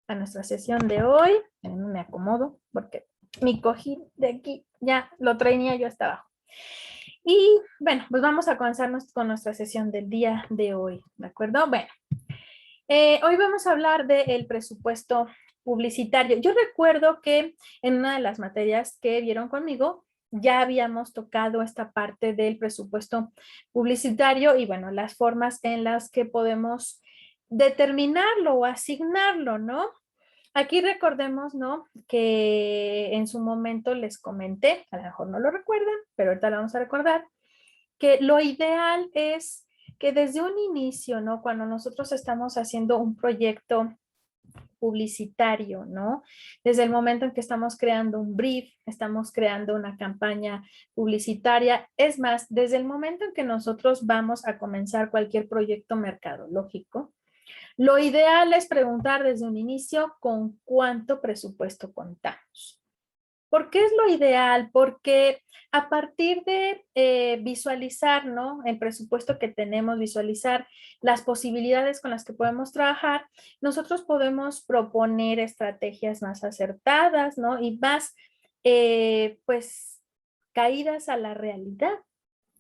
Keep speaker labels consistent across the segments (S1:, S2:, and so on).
S1: a nuestra sesión de hoy. Me acomodo porque mi cojín de aquí ya lo traía yo hasta abajo. Y bueno, pues vamos a comenzar con nuestra sesión del día de hoy, ¿de acuerdo? Bueno, hoy vamos a hablar del presupuesto publicitario. Yo recuerdo que en una de las materias que vieron conmigo, ya habíamos tocado esta parte del presupuesto publicitario y bueno, las formas en las que podemos determinarlo o asignarlo, ¿no? Aquí recordemos, ¿no? Que en su momento les comenté, a lo mejor no lo recuerdan, pero ahorita lo vamos a recordar, que lo ideal es que desde un inicio, ¿no? Cuando nosotros estamos haciendo un proyecto publicitario, ¿no? Desde el momento en que estamos creando un brief, estamos creando una campaña publicitaria, es más, desde el momento en que nosotros vamos a comenzar cualquier proyecto mercadológico, lo ideal es preguntar desde un inicio con cuánto presupuesto contamos. ¿Por qué es lo ideal? Porque a partir de visualizar, ¿no? El presupuesto que tenemos, visualizar las posibilidades con las que podemos trabajar, nosotros podemos proponer estrategias más acertadas, ¿no? Y más, pues, caídas a la realidad,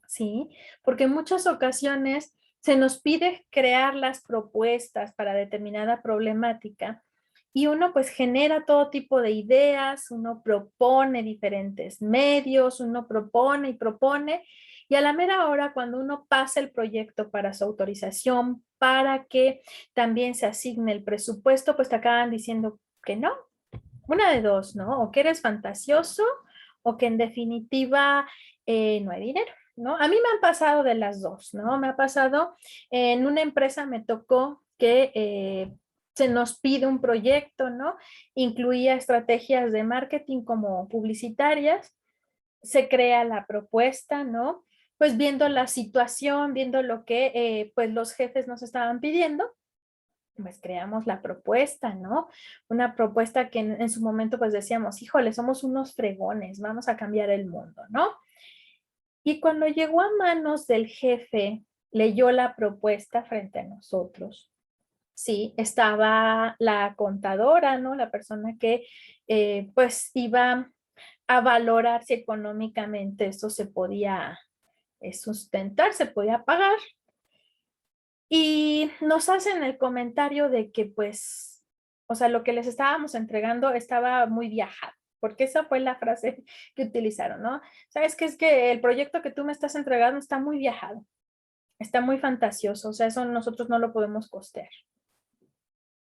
S1: ¿sí? Porque en muchas ocasiones se nos pide crear las propuestas para determinada problemática y uno pues genera todo tipo de ideas, uno propone diferentes medios, uno propone y propone y a la mera hora cuando uno pasa el proyecto para su autorización, para que también se asigne el presupuesto, pues te acaban diciendo que no, una de dos, ¿no? O que eres fantasioso o que en definitiva no hay dinero, ¿no? A mí me han pasado de las dos, ¿no? Me ha pasado, en una empresa me tocó que se nos pide un proyecto, ¿no? Incluía estrategias de marketing como publicitarias, se crea la propuesta, ¿no? Pues viendo la situación, viendo lo que pues los jefes nos estaban pidiendo, pues creamos la propuesta, ¿no? Una propuesta que en su momento pues decíamos, híjole, somos unos fregones, vamos a cambiar el mundo, ¿no? Y cuando llegó a manos del jefe, leyó la propuesta frente a nosotros. Sí, estaba la contadora, ¿no? La persona que pues iba a valorar si económicamente esto se podía sustentar, se podía pagar. Y nos hacen el comentario de que pues, o sea, lo que les estábamos entregando estaba muy viajado, porque esa fue la frase que utilizaron, ¿no? Sabes que es que el proyecto que tú me estás entregando está muy viajado, está muy fantasioso, o sea, eso nosotros no lo podemos costear.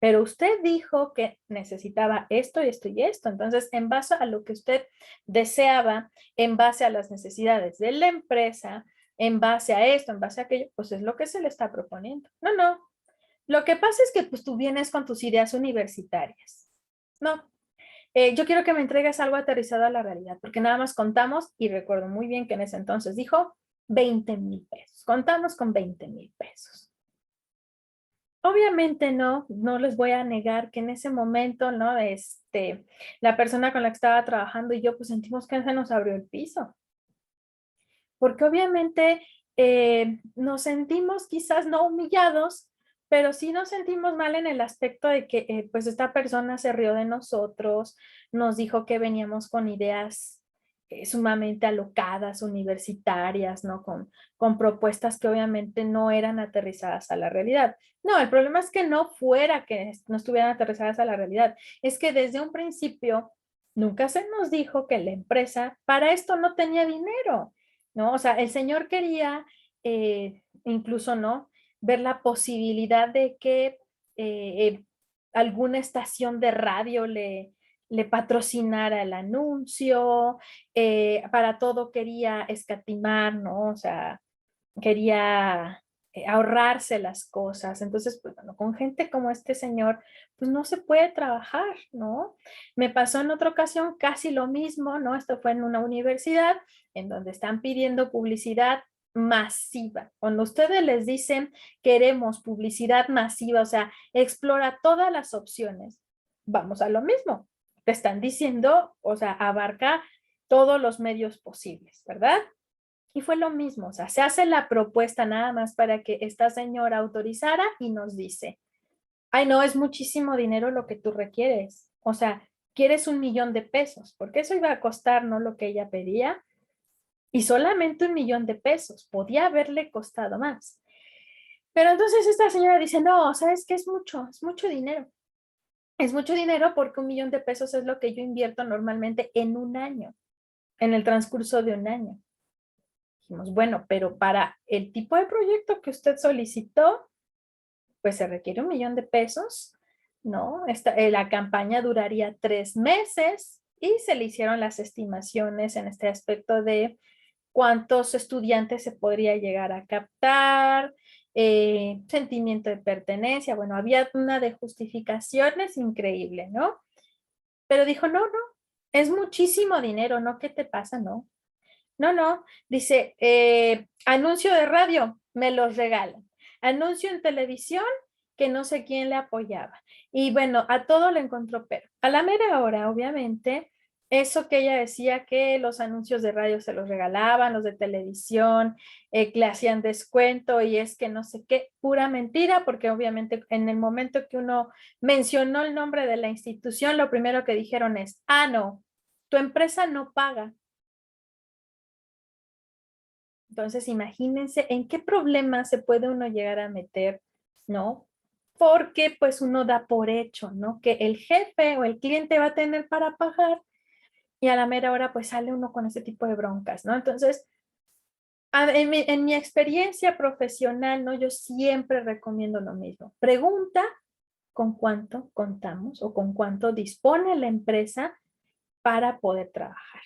S1: Pero usted dijo que necesitaba esto y esto y esto. Entonces, en base a lo que usted deseaba, en base a las necesidades de la empresa, en base a esto, en base a aquello, pues es lo que se le está proponiendo. No, no. Lo que pasa es que pues tú vienes con tus ideas universitarias. No. Yo quiero que me entregues algo aterrizado a la realidad, porque nada más contamos, y recuerdo muy bien que en ese entonces dijo 20,000 pesos. Contamos con 20,000 pesos. Obviamente no les voy a negar que en ese momento, ¿no? La persona con la que estaba trabajando y yo, pues sentimos que se nos abrió el piso, porque obviamente nos sentimos quizás no humillados, pero sí nos sentimos mal en el aspecto de que pues esta persona se rió de nosotros, nos dijo que veníamos con ideas sumamente alocadas, universitarias, ¿no? Con propuestas que obviamente no eran aterrizadas a la realidad. No, el problema es que no fuera que no estuvieran aterrizadas a la realidad, es que desde un principio nunca se nos dijo que la empresa para esto no tenía dinero. ¿No? O sea, el señor quería incluso, ¿no? Ver la posibilidad de que alguna estación de radio le patrocinara el anuncio, para todo quería escatimar, ¿no? O sea, quería ahorrarse las cosas. Entonces, pues bueno, con gente como este señor, pues no se puede trabajar, ¿no? Me pasó en otra ocasión casi lo mismo, ¿no? Esto fue en una universidad en donde están pidiendo publicidad masiva. Cuando ustedes les dicen queremos publicidad masiva, o sea, explora todas las opciones, vamos a lo mismo. Te están diciendo, o sea, abarca todos los medios posibles, ¿verdad? Y fue lo mismo, o sea, se hace la propuesta nada más para que esta señora autorizara y nos dice, Ay, no, es muchísimo dinero lo que tú requieres. O sea, quieres 1 millón de pesos, porque eso iba a costar, ¿no? Lo que ella pedía. Y solamente 1 millón de pesos. Podía haberle costado más. Pero entonces esta señora dice, no, ¿sabes qué? Es mucho dinero. Es mucho dinero porque 1 millón de pesos es lo que yo invierto normalmente en un año, en el transcurso de un año. Dijimos, bueno, pero para el tipo de proyecto que usted solicitó, pues se requiere 1 millón de pesos, ¿no? La campaña duraría 3 meses y se le hicieron las estimaciones en este aspecto de cuántos estudiantes se podría llegar a captar, sentimiento de pertenencia, bueno, había una de justificaciones increíble, ¿no? Pero dijo, no, no, es muchísimo dinero, ¿no? ¿Qué te pasa? No, no, no, dice, anuncio de radio, me los regalan. Anuncio en televisión, que no sé quién le apoyaba. Y bueno, a todo le encontró pero. A la mera hora, obviamente, eso que ella decía que los anuncios de radio se los regalaban, los de televisión, que le hacían descuento y es que no sé qué, pura mentira, porque obviamente en el momento que uno mencionó el nombre de la institución, lo primero que dijeron es, ah, no, tu empresa no paga. Entonces, imagínense en qué problema se puede uno llegar a meter, ¿no? Porque pues uno da por hecho, ¿no? Que el jefe o el cliente va a tener para pagar y a la mera hora pues sale uno con ese tipo de broncas, ¿no? Entonces, en mi experiencia profesional, ¿no? Yo siempre recomiendo lo mismo. Pregunta con cuánto contamos o con cuánto dispone la empresa para poder trabajar.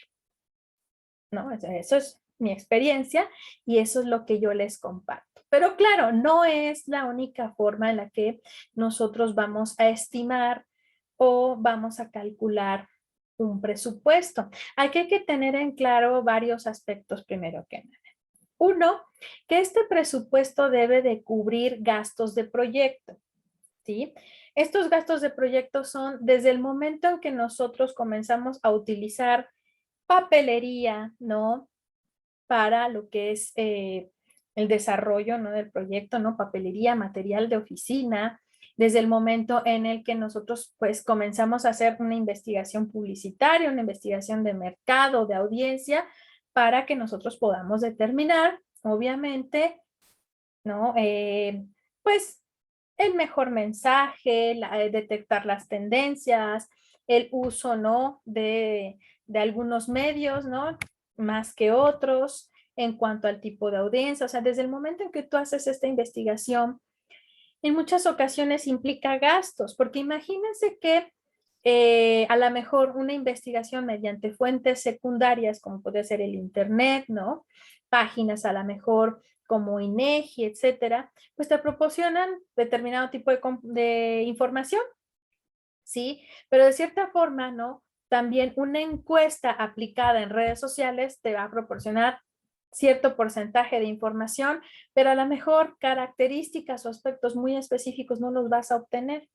S1: ¿No? O sea, eso es mi experiencia y eso es lo que yo les comparto. Pero claro, no es la única forma en la que nosotros vamos a estimar o vamos a calcular un presupuesto. Aquí hay que tener en claro varios aspectos primero que nada. Uno, que este presupuesto debe de cubrir gastos de proyecto, ¿sí? Estos gastos de proyecto son desde el momento en que nosotros comenzamos a utilizar papelería, ¿no? Para lo que es el desarrollo, ¿no? Del proyecto, ¿no? Papelería, material de oficina, desde el momento en el que nosotros pues comenzamos a hacer una investigación publicitaria, una investigación de mercado, de audiencia, para que nosotros podamos determinar, obviamente, ¿no? Pues el mejor mensaje, detectar las tendencias, el uso, ¿no? De algunos medios, ¿no? Más que otros en cuanto al tipo de audiencia. O sea, desde el momento en que tú haces esta investigación, en muchas ocasiones implica gastos, porque imagínense que a lo mejor una investigación mediante fuentes secundarias, como puede ser el Internet, ¿no? Páginas a lo mejor como INEGI, etcétera, pues te proporcionan determinado tipo de información, ¿sí? Pero de cierta forma, ¿no? También una encuesta aplicada en redes sociales te va a proporcionar cierto porcentaje de información, pero a lo mejor características o aspectos muy específicos no los vas a obtener.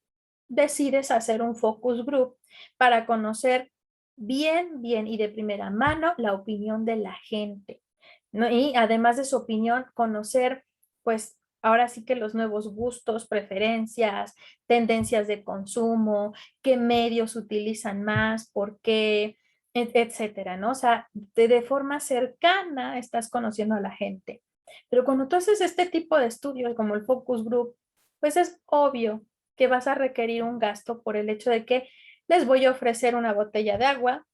S1: Decides hacer un focus group para conocer bien, bien y de primera mano la opinión de la gente, ¿no? Y además de su opinión, conocer, pues, ahora sí que los nuevos gustos, preferencias, tendencias de consumo, qué medios utilizan más, por qué, etcétera, ¿no? O sea, de forma cercana estás conociendo a la gente. Pero cuando tú haces este tipo de estudios como el focus group, pues es obvio que vas a requerir un gasto por el hecho de que les voy a ofrecer una botella de agua,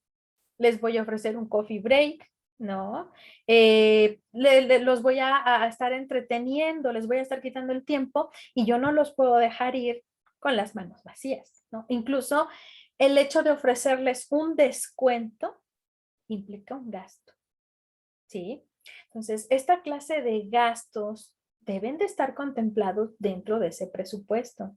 S1: les voy a ofrecer un coffee break, ¿no? Los voy a estar entreteniendo, les voy a estar quitando el tiempo y yo no los puedo dejar ir con las manos vacías, ¿no? Incluso el hecho de ofrecerles un descuento implica un gasto, ¿sí? Entonces, esta clase de gastos deben de estar contemplados dentro de ese presupuesto.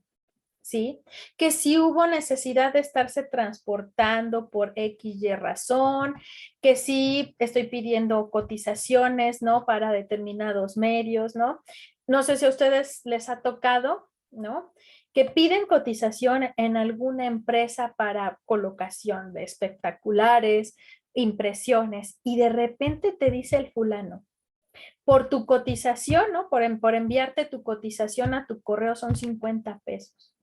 S1: ¿Sí? Que si hubo necesidad de estarse transportando por X y razón, que sí estoy pidiendo cotizaciones, ¿no? Para determinados medios, ¿no? No sé si a ustedes les ha tocado, ¿no? Que piden cotización en alguna empresa para colocación de espectaculares, impresiones, y de repente te dice el fulano, por tu cotización, ¿no? Por enviarte tu cotización a tu correo son 50 pesos.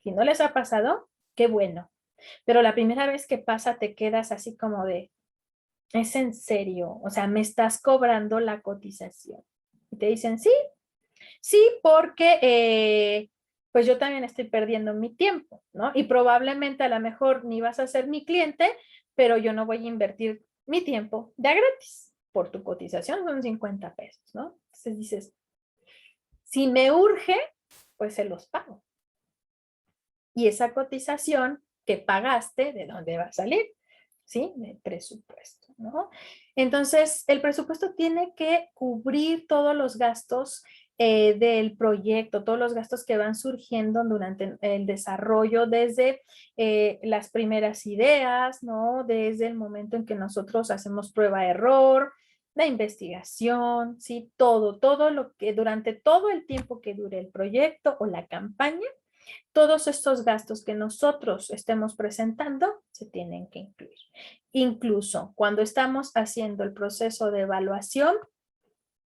S1: Si no les ha pasado, qué bueno. Pero la primera vez que pasa te quedas así como de, ¿es en serio? O sea, me estás cobrando la cotización. Y te dicen, sí, sí, porque pues yo también estoy perdiendo mi tiempo, ¿no? Y probablemente a lo mejor ni vas a ser mi cliente, pero yo no voy a invertir mi tiempo de a gratis. Por tu cotización son 50 pesos, ¿no? Entonces dices, si me urge, pues se los pago. Y esa cotización que pagaste, ¿de dónde va a salir? ¿Sí? Del presupuesto, ¿no? Entonces, el presupuesto tiene que cubrir todos los gastos del proyecto, todos los gastos que van surgiendo durante el desarrollo, desde las primeras ideas, ¿no? Desde el momento en que nosotros hacemos prueba-error, la investigación, ¿sí? Todo lo que durante todo el tiempo que dure el proyecto o la campaña, todos estos gastos que nosotros estemos presentando se tienen que incluir. Incluso cuando estamos haciendo el proceso de evaluación,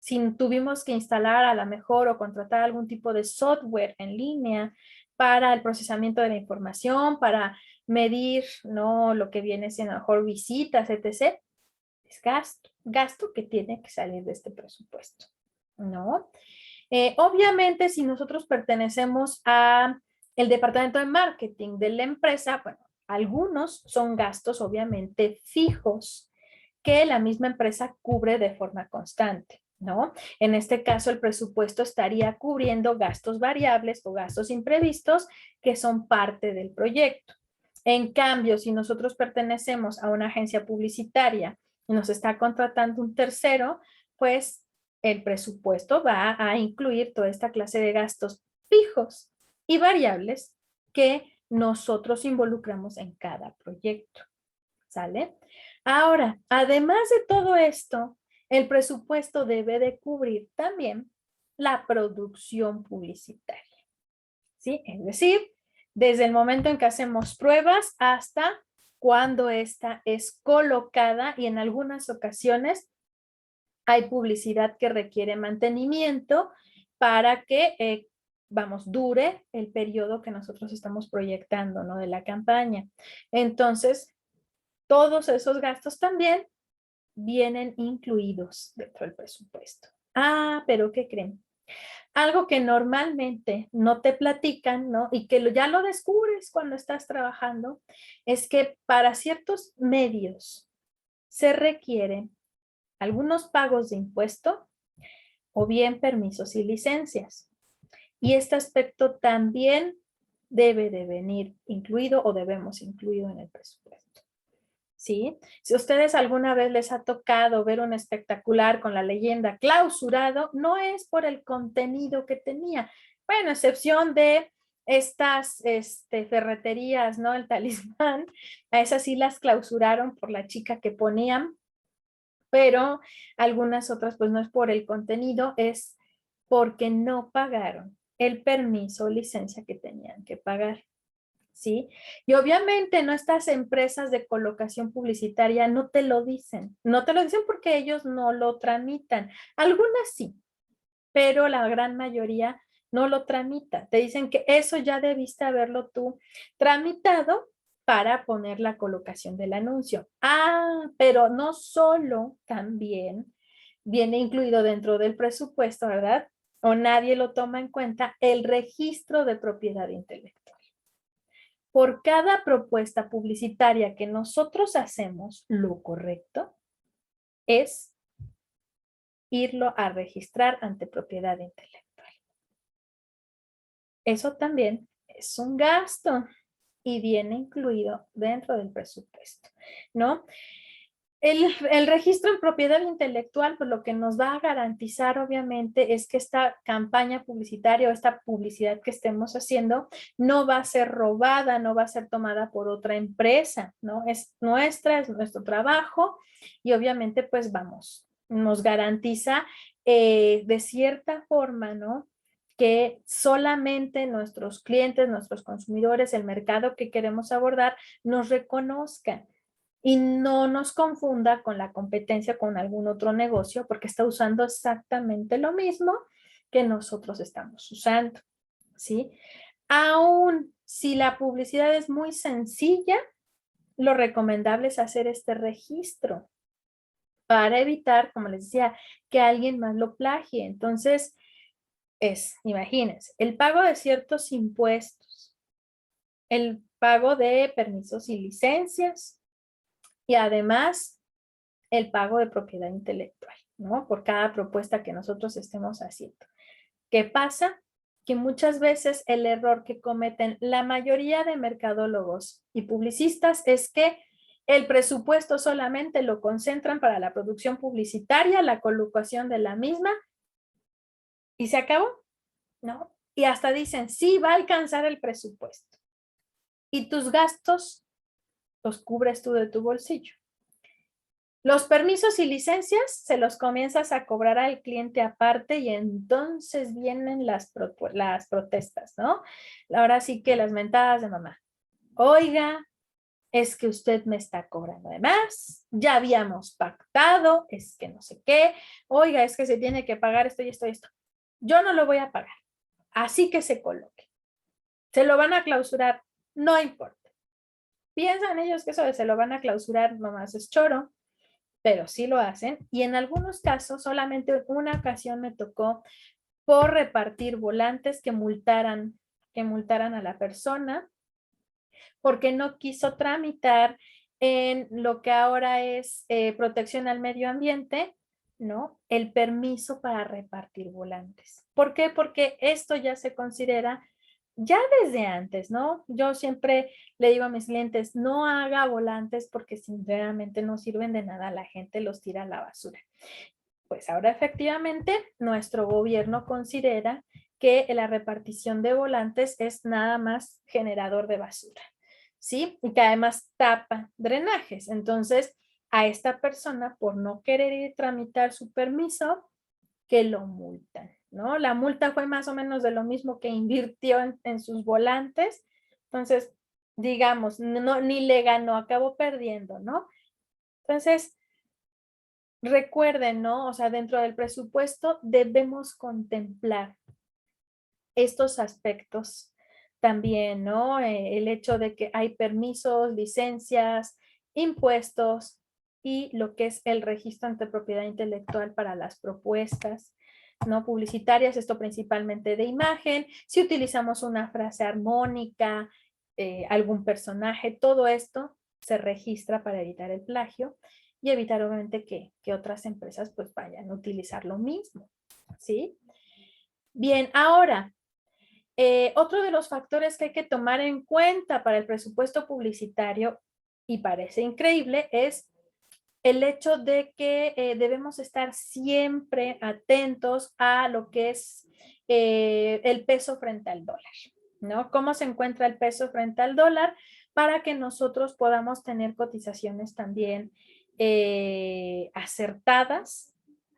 S1: si tuvimos que instalar a lo mejor o contratar algún tipo de software en línea para el procesamiento de la información, para medir, ¿no?, lo que viene siendo mejor visitas, etc., es gasto que tiene que salir de este presupuesto, ¿no? Obviamente, si nosotros pertenecemos a el departamento de marketing de la empresa, bueno, algunos son gastos obviamente fijos que la misma empresa cubre de forma constante, ¿no? En este caso, el presupuesto estaría cubriendo gastos variables o gastos imprevistos que son parte del proyecto. En cambio, si nosotros pertenecemos a una agencia publicitaria y nos está contratando un tercero, pues el presupuesto va a incluir toda esta clase de gastos fijos y variables que nosotros involucramos en cada proyecto. ¿Sale? Ahora, además de todo esto, el presupuesto debe de cubrir también la producción publicitaria. ¿Sí? Es decir, desde el momento en que hacemos pruebas hasta cuando esta es colocada, y en algunas ocasiones hay publicidad que requiere mantenimiento para que, vamos, dure el periodo que nosotros estamos proyectando, ¿no?, de la campaña. Entonces, todos esos gastos también vienen incluidos dentro del presupuesto. Ah, pero ¿qué creen? Algo que normalmente no te platican, ¿no?, y que ya lo descubres cuando estás trabajando, es que para ciertos medios se requieren algunos pagos de impuesto o bien permisos y licencias. Y este aspecto también debe de venir incluido o debemos incluirlo en el presupuesto. ¿Sí? Si a ustedes alguna vez les ha tocado ver un espectacular con la leyenda clausurado, no es por el contenido que tenía. Bueno, excepción de estas ferreterías, ¿no? El Talismán, a esas sí las clausuraron por la chica que ponían, pero algunas otras pues no es por el contenido, es porque no pagaron el permiso o licencia que tenían que pagar. ¿Sí? Y obviamente no, estas empresas de colocación publicitaria no te lo dicen, no te lo dicen porque ellos no lo tramitan. Algunas sí, pero la gran mayoría no lo tramita. Te dicen que eso ya debiste haberlo tú tramitado para poner la colocación del anuncio. Ah, pero no solo, también viene incluido dentro del presupuesto, ¿verdad? O nadie lo toma en cuenta, el registro de propiedad intelectual. Por cada propuesta publicitaria que nosotros hacemos, lo correcto es irlo a registrar ante propiedad intelectual. Eso también es un gasto y viene incluido dentro del presupuesto, ¿no? El registro en propiedad intelectual, pues lo que nos va a garantizar obviamente es que esta campaña publicitaria o esta publicidad que estemos haciendo no va a ser robada, no va a ser tomada por otra empresa, ¿no? Es nuestra, es nuestro trabajo y obviamente pues vamos, nos garantiza de cierta forma, ¿no?, que solamente nuestros clientes, nuestros consumidores, el mercado que queremos abordar, nos reconozcan y no nos confunda con la competencia con algún otro negocio porque está usando exactamente lo mismo que nosotros estamos usando, ¿sí? Aún si la publicidad es muy sencilla, lo recomendable es hacer este registro para evitar, como les decía, que alguien más lo plagie. Entonces, imagínense, el pago de ciertos impuestos, el pago de permisos y licencias y además el pago de propiedad intelectual, ¿no? Por cada propuesta que nosotros estemos haciendo. ¿Qué pasa? Que muchas veces el error que cometen la mayoría de mercadólogos y publicistas es que el presupuesto solamente lo concentran para la producción publicitaria, la colocación de la misma y se acabó, ¿no? Y hasta dicen, sí, va a alcanzar el presupuesto. Y tus gastos los cubres tú de tu bolsillo. Los permisos y licencias se los comienzas a cobrar al cliente aparte y entonces vienen las protestas, ¿no? Ahora sí que las mentadas de mamá. Oiga, es que usted me está cobrando de más, ya habíamos pactado, es que no sé qué, oiga, es que se tiene que pagar esto y esto y esto. Yo no lo voy a pagar, así que se coloque. Se lo van a clausurar, no importa. Piensan ellos que eso de se lo van a clausurar nomás es choro, pero sí lo hacen. Y en algunos casos, solamente una ocasión me tocó por repartir volantes que multaran a la persona porque no quiso tramitar en lo que ahora es protección al medio ambiente, ¿no? El permiso para repartir volantes. ¿Por qué? Porque esto ya se considera ya desde antes, ¿no? Yo siempre le digo a mis clientes, no haga volantes porque sinceramente no sirven de nada, la gente los tira a la basura. Pues ahora efectivamente nuestro gobierno considera que la repartición de volantes es nada más generador de basura, ¿sí? Y que además tapa drenajes. Entonces, a esta persona, por no querer ir a tramitar su permiso, que lo multan, ¿no? La multa fue más o menos de lo mismo que invirtió en sus volantes. Entonces, digamos, no, ni le ganó, acabó perdiendo, ¿no? Entonces, recuerden, ¿no? O sea, dentro del presupuesto debemos contemplar estos aspectos también, ¿no? El hecho de que hay permisos, licencias, impuestos y lo que es el registro ante propiedad intelectual para las propuestas, ¿no? Publicitarias, esto principalmente de imagen, si utilizamos una frase armónica, algún personaje, todo esto se registra para evitar el plagio y evitar obviamente que otras empresas pues vayan a utilizar lo mismo, ¿sí? Bien, ahora, otro de los factores que hay que tomar en cuenta para el presupuesto publicitario, y parece increíble, es el hecho de que debemos estar siempre atentos a lo que es el peso frente al dólar, ¿no? ¿Cómo se encuentra el peso frente al dólar? Para que nosotros podamos tener cotizaciones también acertadas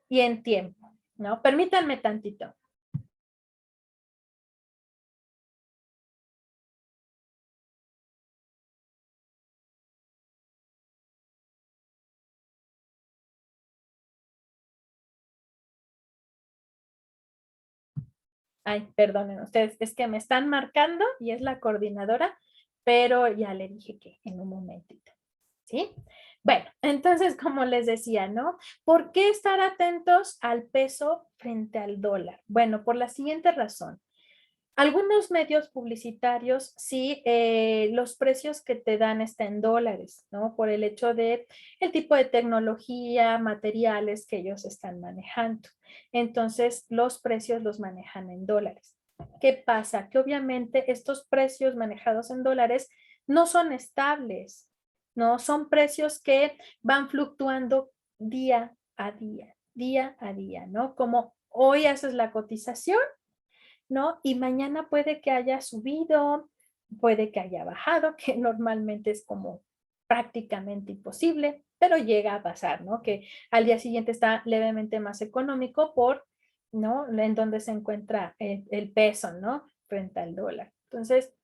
S1: y en tiempo, ¿no? Permítanme tantito. Ay, perdonen ustedes, es que me están marcando y es la coordinadora, pero ya le dije que en un momentito, ¿sí? Bueno, entonces, como les decía, ¿no? ¿Por qué estar atentos al peso frente al dólar? Bueno, por la siguiente razón. Algunos medios publicitarios, sí, los precios que te dan están en dólares, ¿no? Por el hecho de el tipo de tecnología, materiales que ellos están manejando. Entonces, los precios los manejan en dólares. ¿Qué pasa? Que obviamente estos precios manejados en dólares no son estables, ¿no? Son precios que van fluctuando día a día, ¿no? Como hoy haces la cotización, ¿no? Y mañana puede que haya subido, puede que haya bajado, que normalmente es como prácticamente imposible, pero llega a pasar, ¿no? Que al día siguiente está levemente más económico por, ¿no? En donde se encuentra el peso, ¿no? Frente al dólar. Entonces,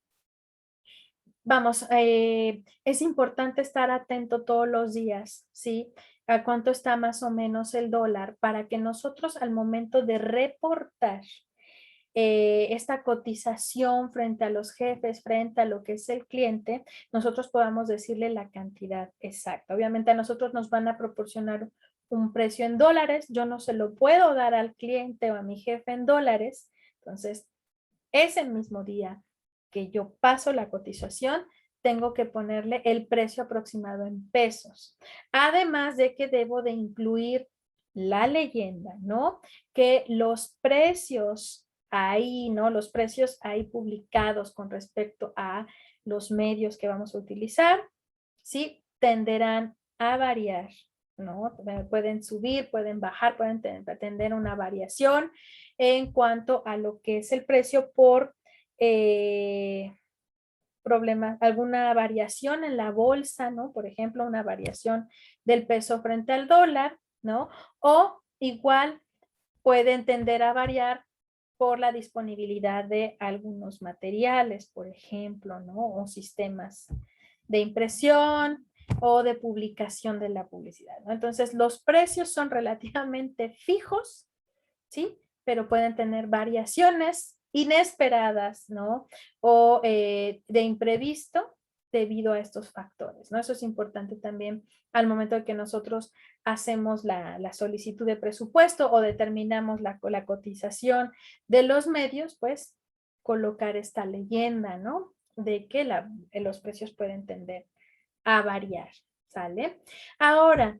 S1: vamos, es importante estar atento todos los días, ¿sí? A cuánto está más o menos el dólar para que nosotros al momento de reportar esta cotización frente a los jefes, frente a lo que es el cliente, nosotros podamos decirle la cantidad exacta. Obviamente a nosotros nos van a proporcionar un precio en dólares, yo no se lo puedo dar al cliente o a mi jefe en dólares, entonces ese mismo día que yo paso la cotización, tengo que ponerle el precio aproximado en pesos. Además de que debo de incluir la leyenda, ¿no? Que los precios ahí, ¿no? Los precios ahí publicados con respecto a los medios que vamos a utilizar, ¿sí? Tenderán a variar, ¿no? Pueden subir, pueden bajar, pueden tener una variación en cuanto a lo que es el precio por problemas, alguna variación en la bolsa, ¿no? Por ejemplo, una variación del peso frente al dólar, ¿no? O igual pueden tender a variar por la disponibilidad de algunos materiales, por ejemplo, ¿no? O sistemas de impresión o de publicación de la publicidad, ¿no? Entonces, los precios son relativamente fijos, ¿sí? Pero pueden tener variaciones inesperadas, ¿no? O de imprevisto debido a estos factores, ¿no? Eso es importante también al momento de que nosotros hacemos la solicitud de presupuesto o determinamos la cotización de los medios, pues colocar esta leyenda, ¿no? De que los precios pueden tender a variar, ¿sale? Ahora,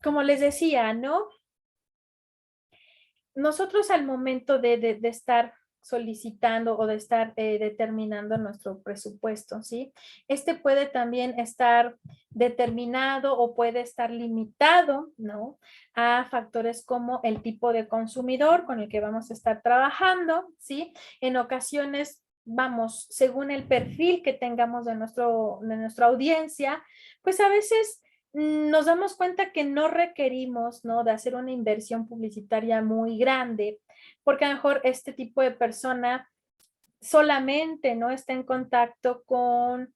S1: como les decía, ¿no? Nosotros al momento de estar solicitando o de estar determinando nuestro presupuesto, ¿sí? Este puede también estar determinado o puede estar limitado, ¿no? A factores como el tipo de consumidor con el que vamos a estar trabajando, ¿sí? En ocasiones, vamos, según el perfil que tengamos de nuestra audiencia, pues a veces nos damos cuenta que no requerimos, ¿no? De hacer una inversión publicitaria muy grande, porque a lo mejor este tipo de persona solamente, ¿no? Está en contacto con,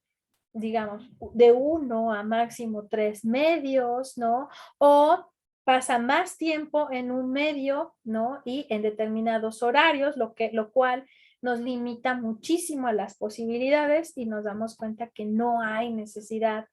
S1: digamos, de 1 a máximo 3 medios, ¿no? O pasa más tiempo en un medio, ¿no? Y en determinados horarios, lo cual nos limita muchísimo a las posibilidades y nos damos cuenta que no hay necesidad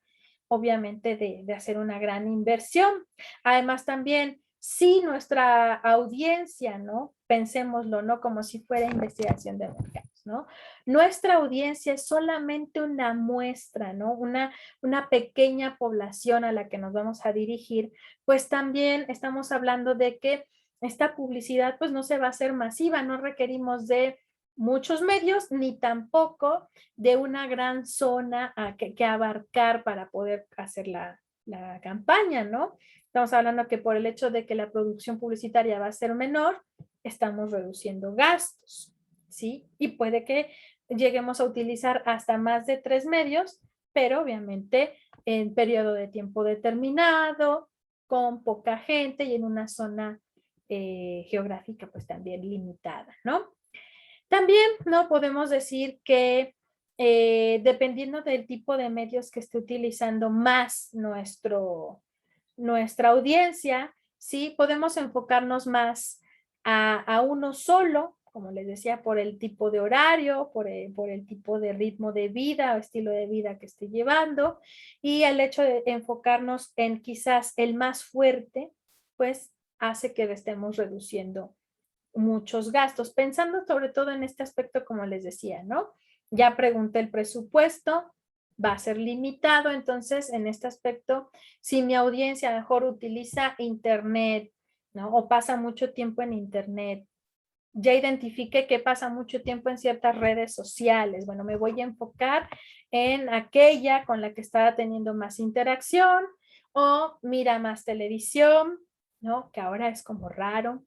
S1: obviamente de hacer una gran inversión. Además también, si nuestra audiencia, ¿no? Pensémoslo, ¿no? Como si fuera investigación de mercados, ¿no? Nuestra audiencia es solamente una muestra, ¿no? Una pequeña población a la que nos vamos a dirigir, pues también estamos hablando de que esta publicidad pues no se va a hacer masiva, no requerimos de muchos medios, ni tampoco de una gran zona que abarcar para poder hacer la campaña, ¿no? Estamos hablando que por el hecho de que la producción publicitaria va a ser menor, estamos reduciendo gastos, ¿sí? Y puede que lleguemos a utilizar hasta más de 3 medios, pero obviamente en periodo de tiempo determinado, con poca gente y en una zona geográfica pues también limitada, ¿no? También, ¿no? Podemos decir que dependiendo del tipo de medios que esté utilizando más nuestra audiencia, ¿sí? Podemos enfocarnos más a uno solo, como les decía, por el tipo de horario, por el tipo de ritmo de vida o estilo de vida que esté llevando, y el hecho de enfocarnos en quizás el más fuerte, pues hace que estemos reduciendo muchos gastos, pensando sobre todo en este aspecto, como les decía, ¿no? Ya pregunté el presupuesto, va a ser limitado, entonces en este aspecto, si mi audiencia mejor utiliza internet, ¿no? O pasa mucho tiempo en internet, ya identifique que pasa mucho tiempo en ciertas redes sociales, bueno, me voy a enfocar en aquella con la que estaba teniendo más interacción o mira más televisión, ¿no? Que ahora es como raro.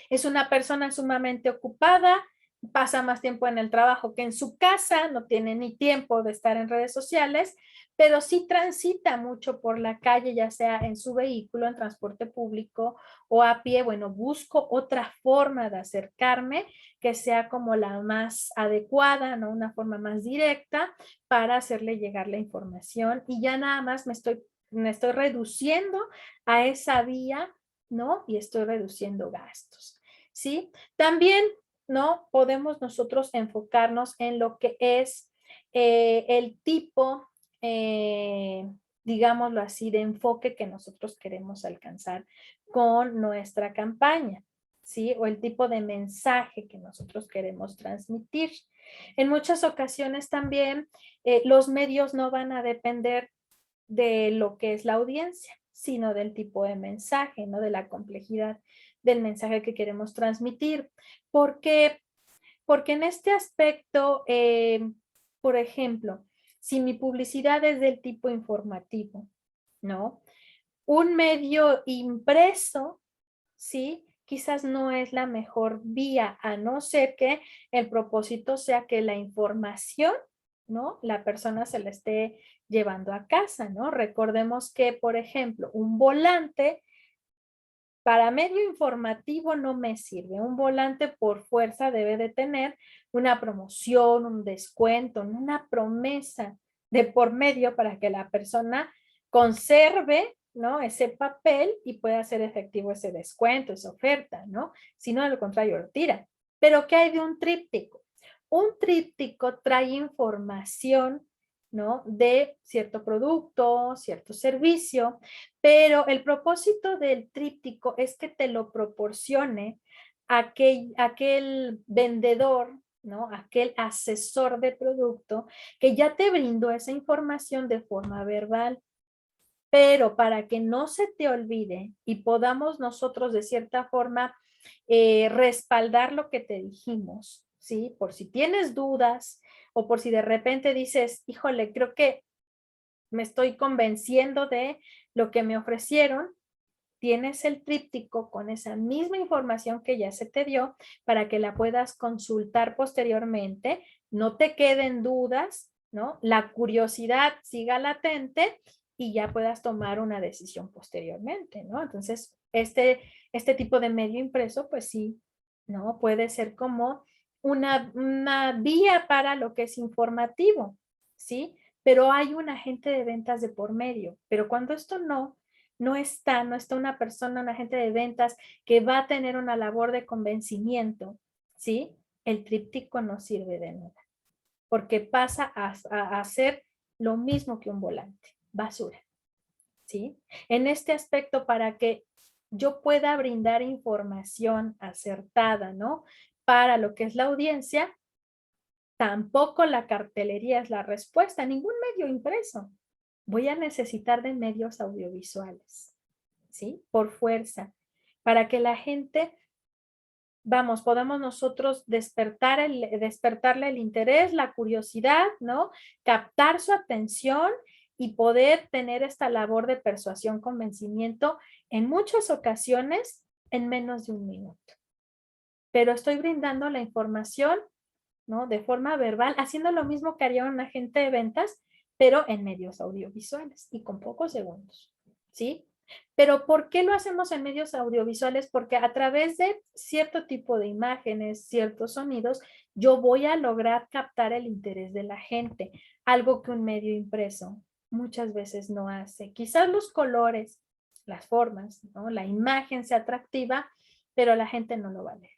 S1: Es una persona sumamente ocupada, pasa más tiempo en el trabajo que en su casa, no tiene ni tiempo de estar en redes sociales, pero sí transita mucho por la calle, ya sea en su vehículo, en transporte público o a pie. Bueno, busco otra forma de acercarme que sea como la más adecuada, ¿no? Una forma más directa para hacerle llegar la información y ya nada más me estoy reduciendo a esa vía, ¿no? Y estoy reduciendo gastos. ¿sí? También, ¿no? Podemos nosotros enfocarnos en lo que es el tipo, digámoslo así, de enfoque que nosotros queremos alcanzar con nuestra campaña, ¿sí? O el tipo de mensaje que nosotros queremos transmitir. En muchas ocasiones también los medios no van a depender de lo que es la audiencia, sino del tipo de mensaje, ¿no? De la complejidad del mensaje que queremos transmitir. ¿Por qué? Porque en este aspecto, por ejemplo, si mi publicidad es del tipo informativo, ¿no? Un medio impreso, ¿sí? Quizás no es la mejor vía, a no ser que el propósito sea que la información, ¿no? La persona se la esté llevando a casa, ¿no? Recordemos que, por ejemplo, un volante para medio informativo no me sirve. Un volante por fuerza debe de tener una promoción, un descuento, una promesa de por medio para que la persona conserve, ¿no? Ese papel y pueda hacer efectivo ese descuento, esa oferta, ¿no? Si no, de lo contrario, lo tira. Pero ¿qué hay de un tríptico? Un tríptico trae información, ¿no? De cierto producto, cierto servicio, pero el propósito del tríptico es que te lo proporcione aquel vendedor, ¿no? Aquel asesor de producto que ya te brindó esa información de forma verbal. Pero para que no se te olvide y podamos nosotros de cierta forma respaldar lo que te dijimos, ¿sí? Por si tienes dudas o por si de repente dices, híjole, creo que me estoy convenciendo de lo que me ofrecieron, tienes el tríptico con esa misma información que ya se te dio para que la puedas consultar posteriormente, no te queden dudas, ¿no? La curiosidad siga latente y ya puedas tomar una decisión posteriormente, ¿no? Entonces, este tipo de medio impreso, pues sí, ¿no? Puede ser como una vía para lo que es informativo, ¿sí? Pero hay un agente de ventas de por medio, pero cuando esto no está una persona, un agente de ventas que va a tener una labor de convencimiento, ¿sí? El tríptico no sirve de nada, porque pasa a ser lo mismo que un volante, basura, ¿sí? En este aspecto, para que yo pueda brindar información acertada, ¿no? Para lo que es la audiencia, tampoco la cartelería es la respuesta, ningún medio impreso. Voy a necesitar de medios audiovisuales, ¿sí? Por fuerza, para que la gente, vamos, podamos nosotros despertarle el interés, la curiosidad, ¿no? Captar su atención y poder tener esta labor de persuasión, convencimiento en muchas ocasiones en menos de un minuto. Pero estoy brindando la información, ¿no? De forma verbal, haciendo lo mismo que haría un agente de ventas, pero en medios audiovisuales y con pocos segundos, ¿sí? Pero ¿por qué lo hacemos en medios audiovisuales? Porque a través de cierto tipo de imágenes, ciertos sonidos, yo voy a lograr captar el interés de la gente, algo que un medio impreso muchas veces no hace. Quizás los colores, las formas, ¿no? La imagen sea atractiva, pero la gente no lo va a leer.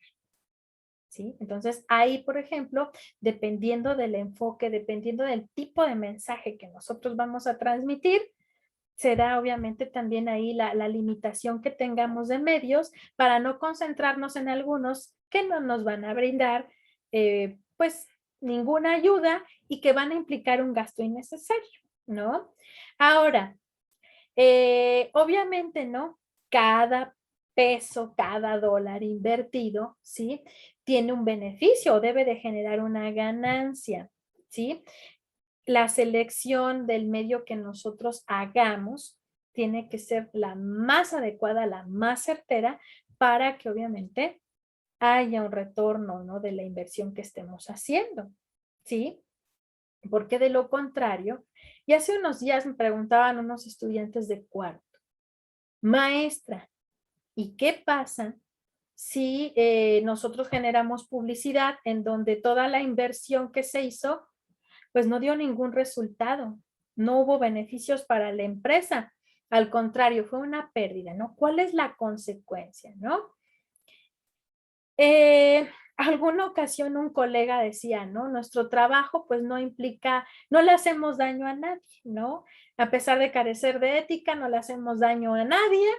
S1: ¿Sí? Entonces, ahí, por ejemplo, dependiendo del enfoque, dependiendo del tipo de mensaje que nosotros vamos a transmitir, será obviamente también ahí la limitación que tengamos de medios para no concentrarnos en algunos que no nos van a brindar, pues, ninguna ayuda y que van a implicar un gasto innecesario, ¿no? Ahora, obviamente, ¿no? Cada peso, cada dólar invertido, ¿sí? Tiene un beneficio o debe de generar una ganancia, ¿sí? La selección del medio que nosotros hagamos tiene que ser la más adecuada, la más certera, para que obviamente haya un retorno, ¿no? De la inversión que estemos haciendo, ¿sí? Porque de lo contrario, y hace unos días me preguntaban unos estudiantes de cuarto, maestra, ¿y qué pasa si nosotros generamos publicidad en donde toda la inversión que se hizo, pues no dio ningún resultado, no hubo beneficios para la empresa, al contrario, fue una pérdida, ¿no? ¿Cuál es la consecuencia, no? Alguna ocasión un colega decía, ¿no? Nuestro trabajo pues no implica, no le hacemos daño a nadie, ¿no? A pesar de carecer de ética, no le hacemos daño a nadie,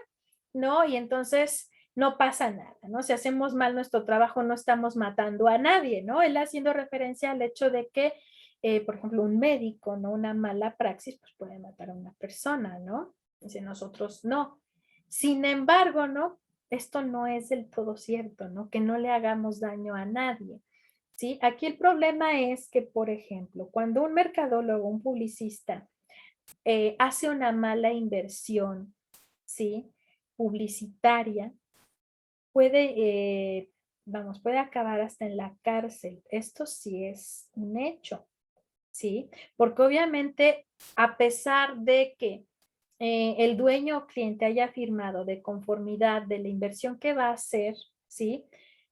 S1: ¿no? Y entonces no pasa nada, ¿no? Si hacemos mal nuestro trabajo, no estamos matando a nadie, ¿no? Él haciendo referencia al hecho de que, por ejemplo, un médico, ¿no? Una mala praxis, pues puede matar a una persona, ¿no? Dice, nosotros no. Sin embargo, ¿no? Esto no es del todo cierto, ¿no? Que no le hagamos daño a nadie, ¿sí? Aquí el problema es que, por ejemplo, cuando un mercadólogo, un publicista, hace una mala inversión, ¿sí? Publicitaria, puede, puede acabar hasta en la cárcel. Esto sí es un hecho, ¿sí? Porque obviamente, a pesar de que el dueño o cliente haya firmado de conformidad de la inversión que va a hacer, ¿sí?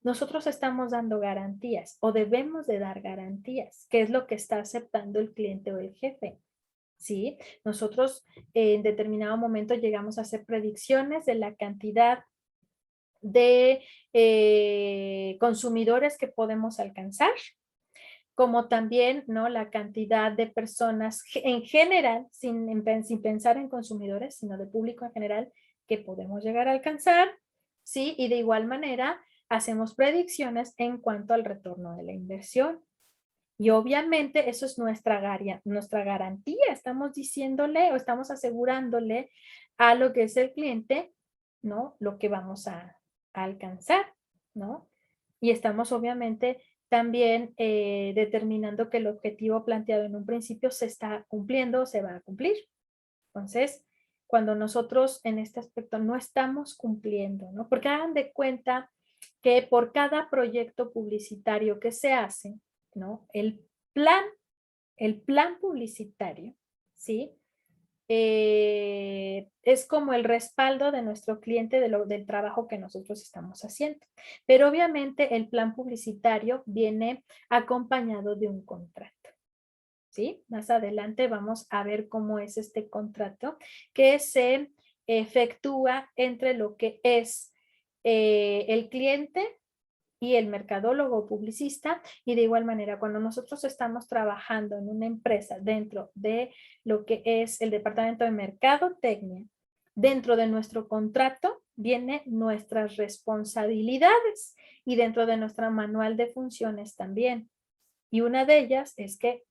S1: Nosotros estamos dando garantías o debemos de dar garantías, que es lo que está aceptando el cliente o el jefe, ¿sí? Nosotros en determinado momento llegamos a hacer predicciones de la cantidad de consumidores que podemos alcanzar, como también, ¿no? La cantidad de personas en general, sin pensar en consumidores, sino de público en general, que podemos llegar a alcanzar, ¿sí? Y de igual manera, hacemos predicciones en cuanto al retorno de la inversión. Y obviamente eso es nuestra garantía. Estamos diciéndole o estamos asegurándole a lo que es el cliente, ¿no? Lo que vamos a alcanzar, ¿no? Y estamos obviamente también determinando que el objetivo planteado en un principio se está cumpliendo, se va a cumplir. Entonces, cuando nosotros en este aspecto no estamos cumpliendo, ¿no? Porque hagan de cuenta que por cada proyecto publicitario que se hace, ¿no? Plan, el plan publicitario, ¿sí? Es como el respaldo de nuestro cliente del trabajo que nosotros estamos haciendo. Pero obviamente el plan publicitario viene acompañado de un contrato. ¿Sí? Más adelante vamos a ver cómo es este contrato que se efectúa entre lo que es el cliente y el mercadólogo publicista, y de igual manera cuando nosotros estamos trabajando en una empresa dentro de lo que es el departamento de mercadotecnia, dentro de nuestro contrato vienen nuestras responsabilidades y dentro de nuestra manual de funciones también. Y una de ellas es que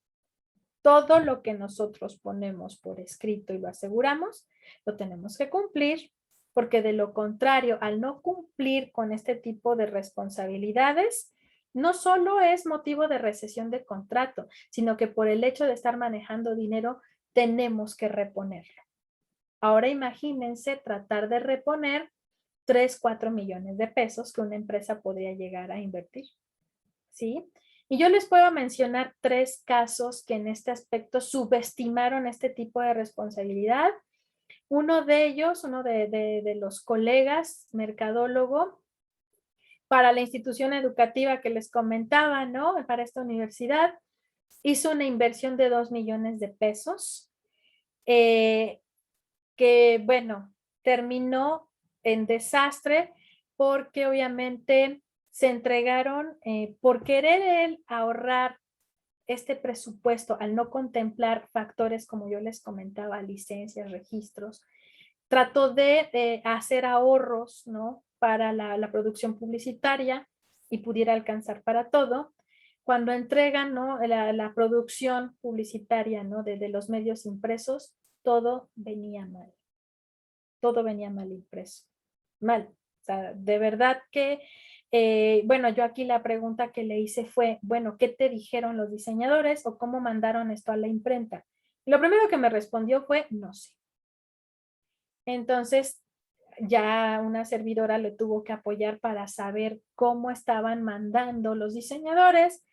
S1: todo lo que nosotros ponemos por escrito y lo aseguramos, lo tenemos que cumplir, porque de lo contrario, al no cumplir con este tipo de responsabilidades, no solo es motivo de recesión de contrato, sino que por el hecho de estar manejando dinero, tenemos que reponerlo. Ahora imagínense tratar de reponer 3, 4 millones de pesos que una empresa podría llegar a invertir, ¿sí? Y yo les puedo mencionar 3 casos que en este aspecto subestimaron este tipo de responsabilidad. Uno de ellos, uno de los colegas mercadólogo para la institución educativa que les comentaba, ¿no? Para esta universidad, hizo una inversión de 2 millones de pesos, que bueno, terminó en desastre porque obviamente se entregaron por querer él ahorrar este presupuesto al no contemplar factores como yo les comentaba, licencias, registros, trató de hacer ahorros, ¿no? Para la producción publicitaria y pudiera alcanzar para todo. Cuando entregan, ¿no? La producción publicitaria, ¿no? De los medios impresos, todo venía mal impreso, mal. O sea, de verdad que, bueno, yo aquí la pregunta que le hice fue, bueno, ¿qué te dijeron los diseñadores o cómo mandaron esto a la imprenta? Y lo primero que me respondió fue, no sé. Entonces, ya una servidora le tuvo que apoyar para saber cómo estaban mandando los diseñadores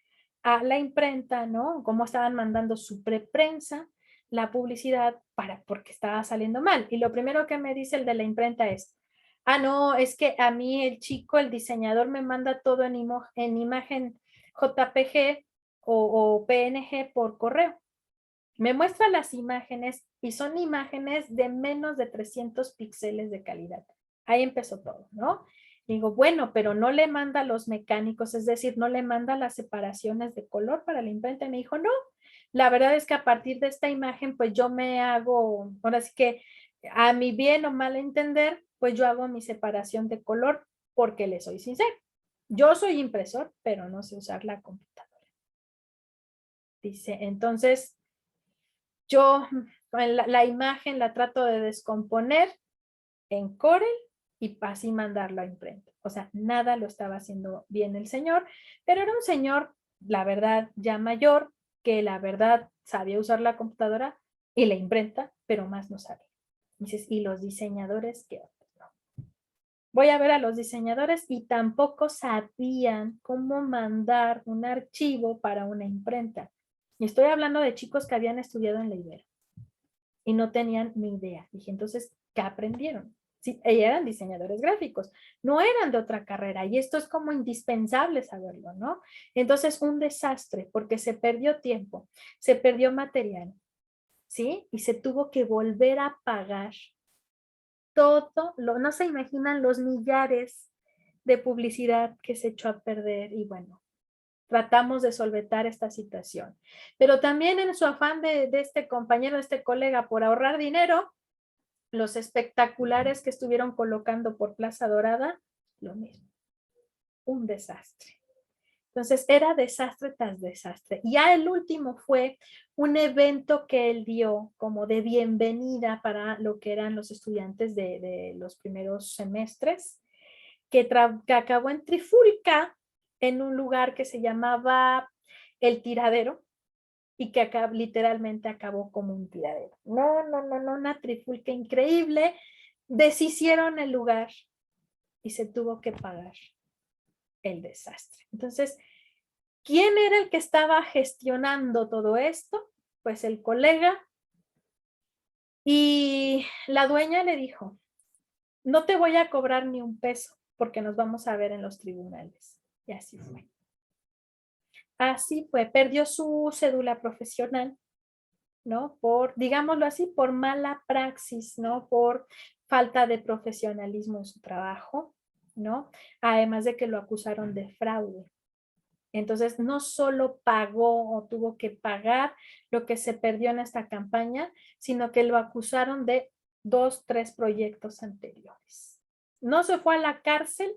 S1: a la imprenta, ¿no? Cómo estaban mandando su preprensa, la publicidad, porque estaba saliendo mal. Y lo primero que me dice el de la imprenta es, ah, no, es que a mí el chico, el diseñador me manda todo en imagen JPG o PNG por correo. Me muestra las imágenes y son imágenes de menos de 300 píxeles de calidad. Ahí empezó todo, ¿no? Digo, bueno, pero no le manda a los mecánicos, es decir, no le manda las separaciones de color para la imprenta. Y me dijo, no, la verdad es que a partir de esta imagen, pues yo me hago, ahora sí que a mi bien o mal entender, pues yo hago mi separación de color porque le soy sincero. Yo soy impresor, pero no sé usar la computadora. Dice, entonces yo la imagen la trato de descomponer en Corel y así mandarlo a imprenta. O sea, nada lo estaba haciendo bien el señor, pero era un señor, la verdad, ya mayor, que la verdad sabía usar la computadora y la imprenta, pero más no sabía. Dices, ¿y los diseñadores qué? No. Voy a ver a los diseñadores y tampoco sabían cómo mandar un archivo para una imprenta. Y estoy hablando de chicos que habían estudiado en la Ibero y no tenían ni idea. Dije, entonces, ¿qué aprendieron? Sí, eran diseñadores gráficos, no eran de otra carrera y esto es como indispensable saberlo, ¿no? Entonces, un desastre porque se perdió tiempo, se perdió material, ¿sí? Y se tuvo que volver a pagar no se imaginan los millares de publicidad que se echó a perder y bueno, tratamos de solventar esta situación. Pero también en su afán de este compañero, de este colega, por ahorrar dinero, los espectaculares que estuvieron colocando por Plaza Dorada, lo mismo, un desastre. Entonces era desastre tras desastre. Ya el último fue un evento que él dio como de bienvenida para lo que eran los estudiantes de los primeros semestres, que acabó en Trifulca, en un lugar que se llamaba El Tiradero, y que acá literalmente acabó como un tiradero. No, no, no, no, una trifulca increíble. Deshicieron el lugar y se tuvo que pagar el desastre. Entonces, ¿quién era el que estaba gestionando todo esto? Pues el colega. Y la dueña le dijo, no te voy a cobrar ni un peso porque nos vamos a ver en los tribunales. Y así fue. Así fue. Perdió su cédula profesional, ¿no? Por, digámoslo así, por mala praxis, ¿no? Por falta de profesionalismo en su trabajo, ¿no? Además de que lo acusaron de fraude. Entonces, no solo pagó o tuvo que pagar lo que se perdió en esta campaña, sino que lo acusaron de 2, 3 proyectos anteriores. No se fue a la cárcel,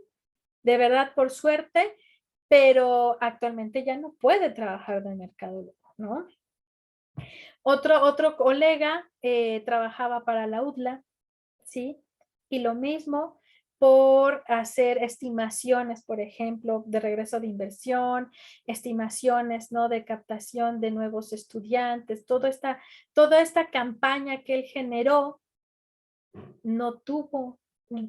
S1: de verdad, por suerte, pero actualmente ya no puede trabajar de mercadólogo, ¿no? Otro colega trabajaba para la UDLA, ¿sí? Y lo mismo por hacer estimaciones, por ejemplo, de regreso de inversión, estimaciones, ¿no? De captación de nuevos estudiantes, toda esta campaña que él generó no tuvo,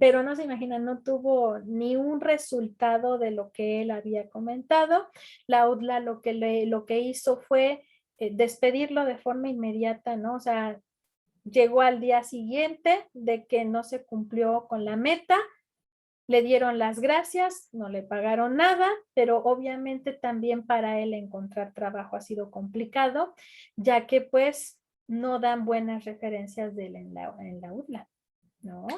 S1: pero no se imaginan, no tuvo ni un resultado de lo que él había comentado. La UDLA lo que hizo fue despedirlo de forma inmediata, ¿no? O sea, llegó al día siguiente de que no se cumplió con la meta, le dieron las gracias, no le pagaron nada, pero obviamente también para él encontrar trabajo ha sido complicado, ya que pues no dan buenas referencias de él en la UDLA, ¿no?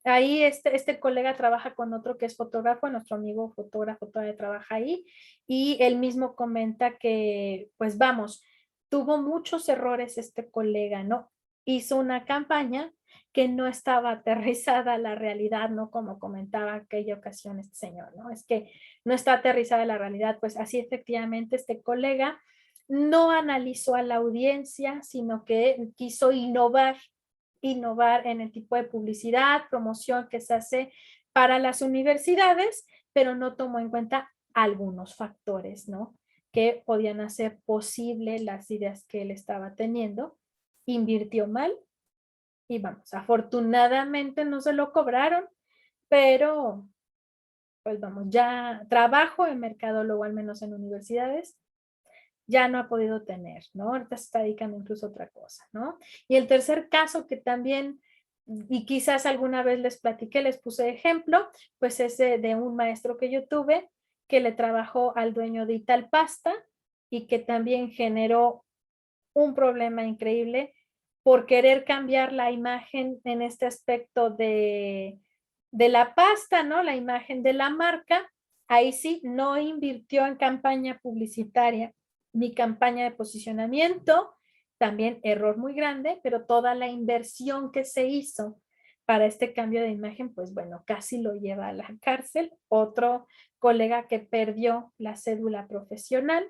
S1: Ahí este colega trabaja con otro que es fotógrafo, nuestro amigo fotógrafo todavía trabaja ahí, y él mismo comenta que, pues vamos, tuvo muchos errores este colega, ¿no? Hizo una campaña que no estaba aterrizada a la realidad, ¿no? Como comentaba aquella ocasión este señor, ¿no? Es que no está aterrizada a la realidad, pues así efectivamente este colega no analizó a la audiencia, sino que quiso innovar en el tipo de publicidad, promoción que se hace para las universidades, pero no tomó en cuenta algunos factores, ¿no? Que podían hacer posible las ideas que él estaba teniendo. Invirtió mal y vamos, afortunadamente no se lo cobraron, pero pues vamos, ya trabajo en mercadólogo, al menos en universidades, ya no ha podido tener, ¿no? Ahorita se está dedicando incluso a otra cosa, ¿no? Y el tercer caso que también, y quizás alguna vez les platiqué, les puse ejemplo, pues es de un maestro que yo tuve que le trabajó al dueño de Italpasta y que también generó un problema increíble por querer cambiar la imagen en este aspecto de la pasta, ¿no? La imagen de la marca, ahí sí no invirtió en campaña publicitaria ni campaña de posicionamiento, también error muy grande, pero toda la inversión que se hizo para este cambio de imagen, pues bueno, casi lo lleva a la cárcel. Otro colega que perdió la cédula profesional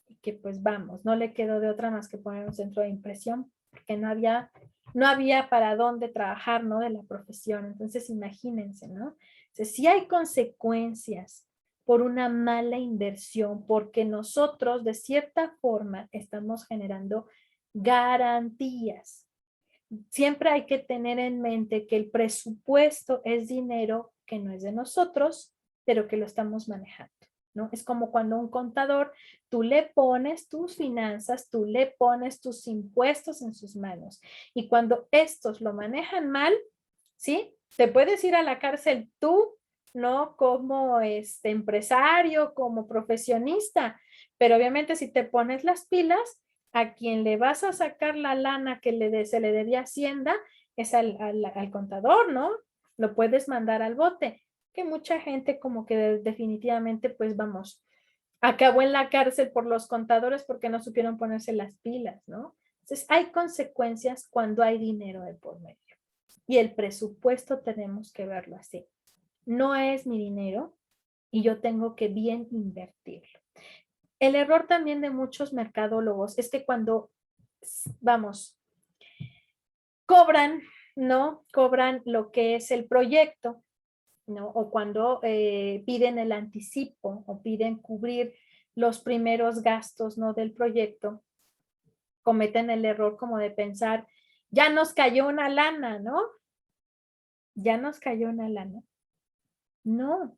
S1: y que pues vamos, no le quedó de otra más que poner un centro de impresión porque no había para dónde trabajar, ¿no? De la profesión. Entonces, imagínense, ¿no? Entonces, sí hay consecuencias por una mala inversión, porque nosotros de cierta forma estamos generando garantías. Siempre hay que tener en mente que el presupuesto es dinero que no es de nosotros, pero que lo estamos manejando, ¿no? Es como cuando un contador, tú le pones tus finanzas, tú le pones tus impuestos en sus manos. Y cuando estos lo manejan mal, ¿sí? Te puedes ir a la cárcel tú, ¿no? Como empresario, como profesionista, pero obviamente si te pones las pilas, a quien le vas a sacar la lana que se le debía a Hacienda es al contador, ¿no? Lo puedes mandar al bote, que mucha gente como que definitivamente, pues vamos, acabó en la cárcel por los contadores porque no supieron ponerse las pilas, ¿no? Entonces hay consecuencias cuando hay dinero de por medio. Y el presupuesto tenemos que verlo así. No es mi dinero y yo tengo que bien invertirlo. El error también de muchos mercadólogos es que cuando, vamos, cobran, ¿no? Cobran lo que es el proyecto, ¿no? O cuando piden el anticipo o piden cubrir los primeros gastos, ¿no? Del proyecto, cometen el error como de pensar, ya nos cayó una lana, ¿no? Ya nos cayó una lana. No,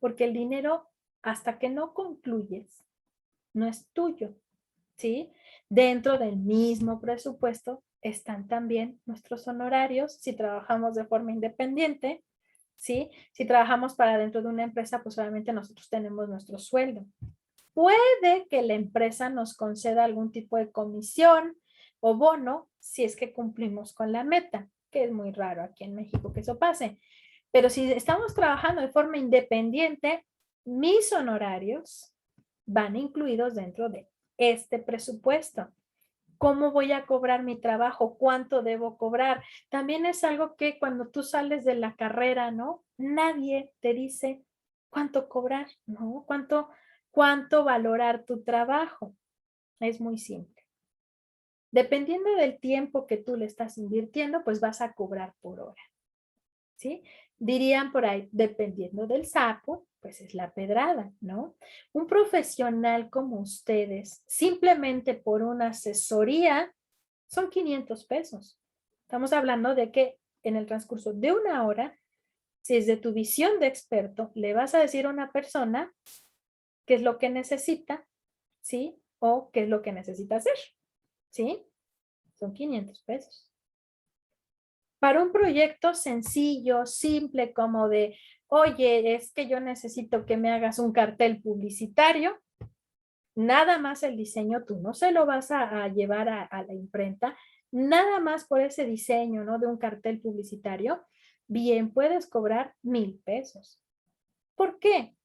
S1: porque el dinero, hasta que no concluyes, no es tuyo, ¿sí? Dentro del mismo presupuesto están también nuestros honorarios si trabajamos de forma independiente, ¿sí? Si trabajamos para dentro de una empresa, pues obviamente nosotros tenemos nuestro sueldo. Puede que la empresa nos conceda algún tipo de comisión o bono si es que cumplimos con la meta, que es muy raro aquí en México que eso pase. Pero si estamos trabajando de forma independiente, mis honorarios van incluidos dentro de este presupuesto. ¿Cómo voy a cobrar mi trabajo? ¿Cuánto debo cobrar? También es algo que cuando tú sales de la carrera, ¿no? Nadie te dice cuánto cobrar, ¿no? ¿Cuánto valorar tu trabajo? Es muy simple. Dependiendo del tiempo que tú le estás invirtiendo, pues vas a cobrar por hora, ¿sí? Dirían por ahí, dependiendo del sapo, pues es la pedrada, ¿no? Un profesional como ustedes, simplemente por una asesoría, son 500 pesos. Estamos hablando de que en el transcurso de una hora, si es de tu visión de experto, le vas a decir a una persona qué es lo que necesita, ¿sí? O qué es lo que necesita hacer, ¿sí? Son 500 pesos. Para un proyecto sencillo, simple, como de, oye, es que yo necesito que me hagas un cartel publicitario, nada más el diseño, tú no se lo vas a llevar a la imprenta, nada más por ese diseño, ¿no? De un cartel publicitario, bien puedes cobrar 1,000 pesos. ¿Por qué?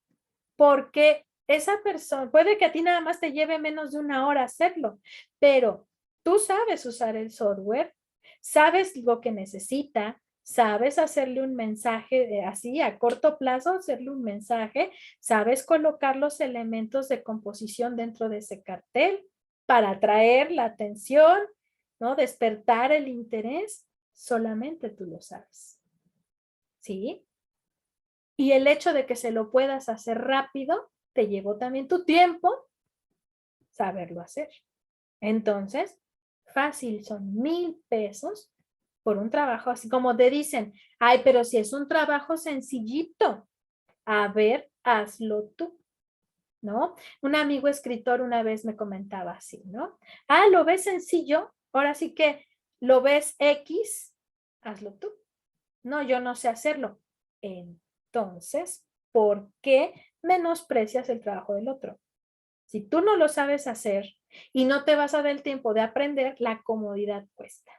S1: Porque esa persona, puede que a ti nada más te lleve menos de una hora hacerlo, pero tú sabes usar el software, sabes lo que necesita, sabes hacerle un mensaje así a corto plazo, hacerle un mensaje, sabes colocar los elementos de composición dentro de ese cartel para atraer la atención, ¿no? Despertar el interés, solamente tú lo sabes. ¿Sí? Y el hecho de que se lo puedas hacer rápido, te llevó también tu tiempo saberlo hacer. Entonces, fácil, son 1,000 pesos por un trabajo así como te dicen, ay, pero si es un trabajo sencillito, a ver, hazlo tú, ¿no? Un amigo escritor una vez me comentaba así, ¿no? Ah, ¿lo ves sencillo? Ahora sí que lo ves X, hazlo tú. No, yo no sé hacerlo. Entonces, ¿por qué menosprecias el trabajo del otro? Si tú no lo sabes hacer y no te vas a dar el tiempo de aprender, la comodidad cuesta.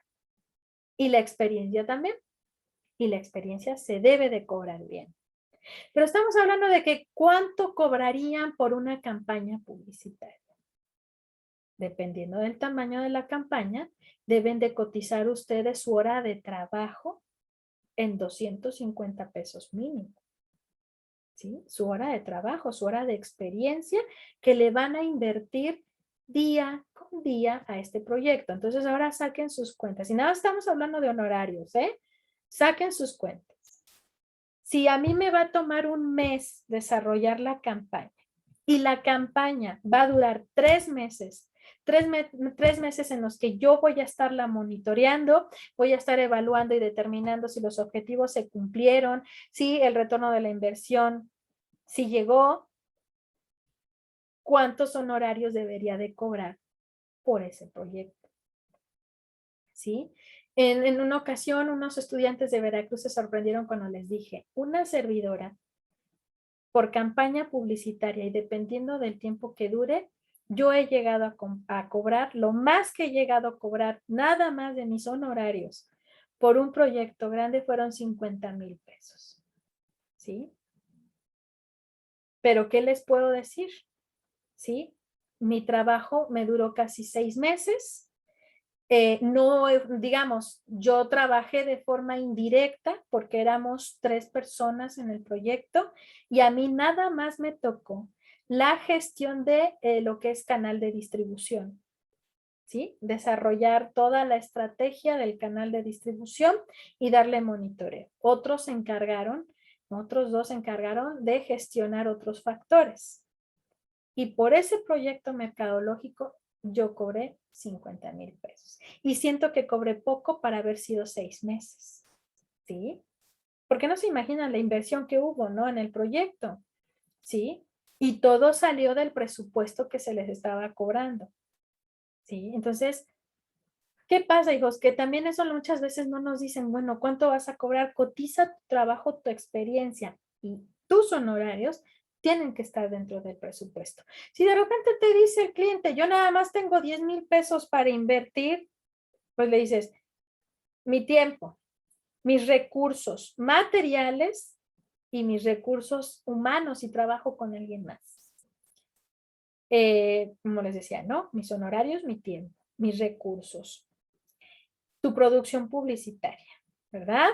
S1: Y la experiencia también. y la experiencia se debe de cobrar bien. Pero estamos hablando de que ¿cuánto cobrarían por una campaña publicitaria? Dependiendo del tamaño de la campaña, deben de cotizar ustedes su hora de trabajo en 250 pesos mínimo. ¿Sí? Su hora de trabajo, su hora de experiencia que le van a invertir día con día a este proyecto. Entonces ahora saquen sus cuentas. Y nada, estamos hablando de honorarios, ¿eh? Saquen sus cuentas. Si a mí me va a tomar un mes desarrollar la campaña y la campaña va a durar 3 meses, 3 meses en los que yo voy a estarla monitoreando, voy a estar evaluando y determinando si los objetivos se cumplieron, si el retorno de la inversión, si llegó, cuántos honorarios debería de cobrar por ese proyecto. ¿Sí? En una ocasión, unos estudiantes de Veracruz se sorprendieron cuando les dije, una servidora por campaña publicitaria y dependiendo del tiempo que dure, yo he llegado a cobrar, lo más que he llegado a cobrar, nada más de mis honorarios, por un proyecto grande fueron 50,000 pesos. ¿Sí? Pero ¿qué les puedo decir? ¿Sí? Mi trabajo me duró casi 6 meses. No, digamos, yo trabajé de forma indirecta porque éramos 3 personas en el proyecto y a mí nada más me tocó la gestión de lo que es canal de distribución, ¿sí? Desarrollar toda la estrategia del canal de distribución y darle monitoreo. Otros se encargaron, otros 2 se encargaron de gestionar otros factores. Y por ese proyecto mercadológico yo cobré 50,000 pesos. Y siento que cobré poco para haber sido 6 meses. ¿Sí? Porque no se imaginan la inversión que hubo, ¿no? En el proyecto. ¿Sí? Y todo salió del presupuesto que se les estaba cobrando. ¿Sí? Entonces, ¿qué pasa, hijos? Que también eso muchas veces no nos dicen, bueno, ¿cuánto vas a cobrar? Cotiza tu trabajo, tu experiencia y tus honorarios tienen que estar dentro del presupuesto. Si de repente te dice el cliente, yo nada más tengo 10,000 pesos para invertir, pues le dices, mi tiempo, mis recursos materiales y mis recursos humanos y trabajo con alguien más. Como les decía, ¿no? Mis honorarios, mi tiempo, mis recursos, tu producción publicitaria, ¿verdad?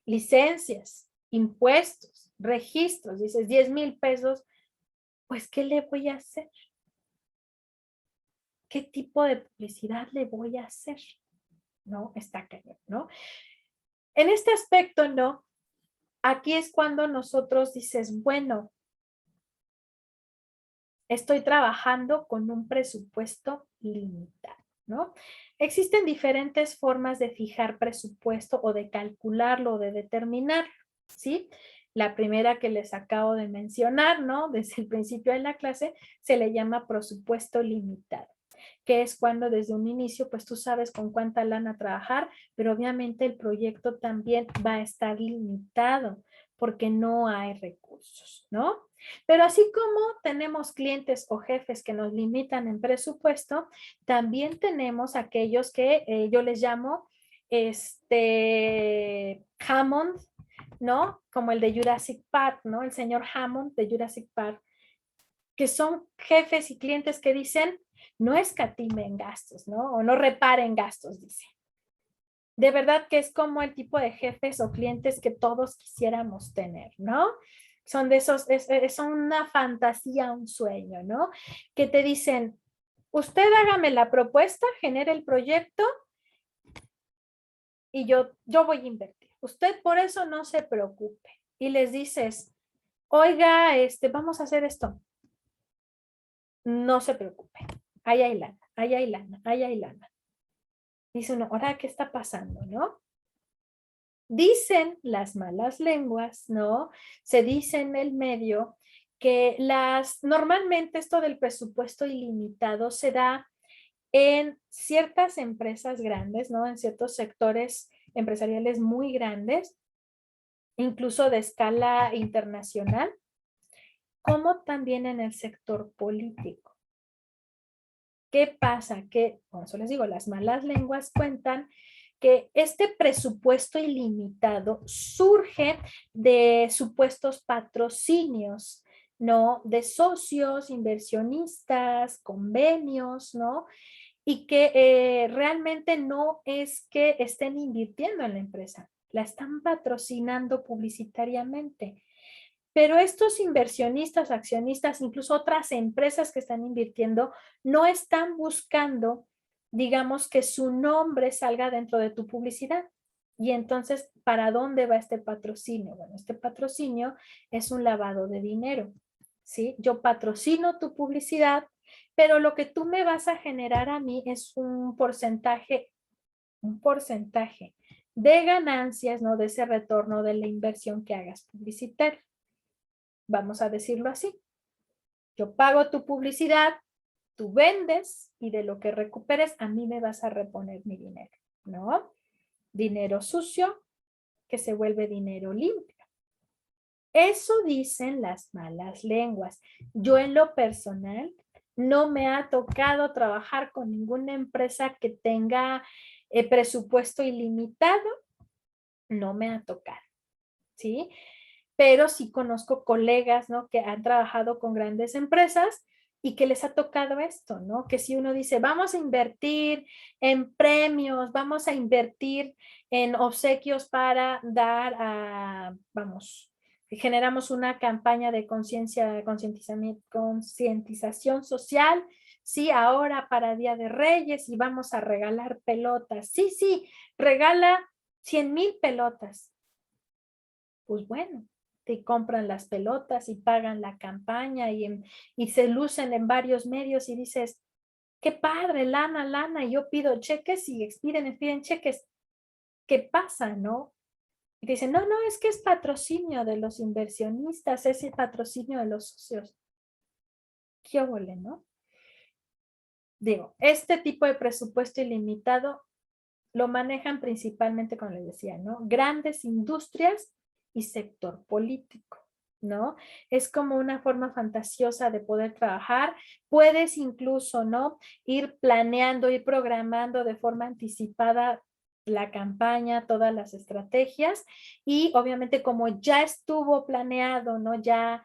S1: Licencias, impuestos, registros, dices 10,000 pesos, pues ¿qué le voy a hacer? ¿Qué tipo de publicidad le voy a hacer? ¿No? Está cañón, ¿no? En este aspecto, ¿no? Aquí es cuando nosotros dices, bueno, estoy trabajando con un presupuesto limitado, ¿no? Existen diferentes formas de fijar presupuesto o de calcularlo o de determinarlo, ¿sí? La primera que les acabo de mencionar, ¿no? Desde el principio de la clase, se le llama presupuesto limitado, que es cuando desde un inicio, pues tú sabes con cuánta lana trabajar, pero obviamente el proyecto también va a estar limitado porque no hay recursos, ¿no? Pero así como tenemos clientes o jefes que nos limitan en presupuesto, también tenemos aquellos que yo les llamo Hammond, ¿no? Como el de Jurassic Park, ¿no? El señor Hammond de Jurassic Park, que son jefes y clientes que dicen, no escatimen gastos, ¿no? O no reparen gastos, dice. De verdad que es como el tipo de jefes o clientes que todos quisiéramos tener, ¿no? Son de esos, son una fantasía, un sueño, ¿no? Que te dicen, usted hágame la propuesta, genere el proyecto y yo voy a invertir. Usted por eso no se preocupe. Y les dices, oiga, vamos a hacer esto. No se preocupe. Ahí hay lana, ahí hay lana, ahí hay lana. Dice uno, ¿ahora qué está pasando, no? Dicen las malas lenguas, ¿no? Se dice en el medio que normalmente esto del presupuesto ilimitado se da en ciertas empresas grandes, ¿no? En ciertos sectores empresariales muy grandes, incluso de escala internacional, como también en el sector político. ¿Qué pasa? Que, por eso les digo, las malas lenguas cuentan que este presupuesto ilimitado surge de supuestos patrocinios, ¿no? De socios, inversionistas, convenios, ¿no? Y que realmente no es que estén invirtiendo en la empresa, la están patrocinando publicitariamente. Pero estos inversionistas, accionistas, incluso otras empresas que están invirtiendo, no están buscando, digamos, que su nombre salga dentro de tu publicidad. Y entonces, ¿para dónde va este patrocinio? Bueno, este patrocinio es un lavado de dinero, ¿sí? Yo patrocino tu publicidad, pero lo que tú me vas a generar a mí es un porcentaje de ganancias, ¿no? De ese retorno de la inversión que hagas publicitaria. Vamos a decirlo así. Yo pago tu publicidad, tú vendes y de lo que recuperes a mí me vas a reponer mi dinero, ¿no? Dinero sucio que se vuelve dinero limpio. Eso dicen las malas lenguas. Yo en lo personal no me ha tocado trabajar con ninguna empresa que tenga presupuesto ilimitado, no me ha tocado, ¿sí? Pero sí conozco colegas, ¿no? Que han trabajado con grandes empresas y que les ha tocado esto, ¿no? Que si uno dice, vamos a invertir en premios, vamos a invertir en obsequios para dar a, vamos, generamos una campaña de concientización social, sí, ahora para Día de Reyes y vamos a regalar pelotas. Sí, sí, regala 100,000 pelotas. Pues bueno, te compran las pelotas y pagan la campaña y se lucen en varios medios y dices, qué padre, lana, lana, y yo pido cheques y expiden cheques. ¿Qué pasa, no? Y dicen, no, no, es que es patrocinio de los inversionistas, es el patrocinio de los socios. ¿Qué óvole, no? Digo, este tipo de presupuesto ilimitado lo manejan principalmente, como les decía, ¿no? Grandes industrias y sector político, ¿no? Es como una forma fantasiosa de poder trabajar. Puedes incluso, ¿no? Ir planeando, ir programando de forma anticipada la campaña, todas las estrategias y obviamente como ya estuvo planeado, ¿no? Ya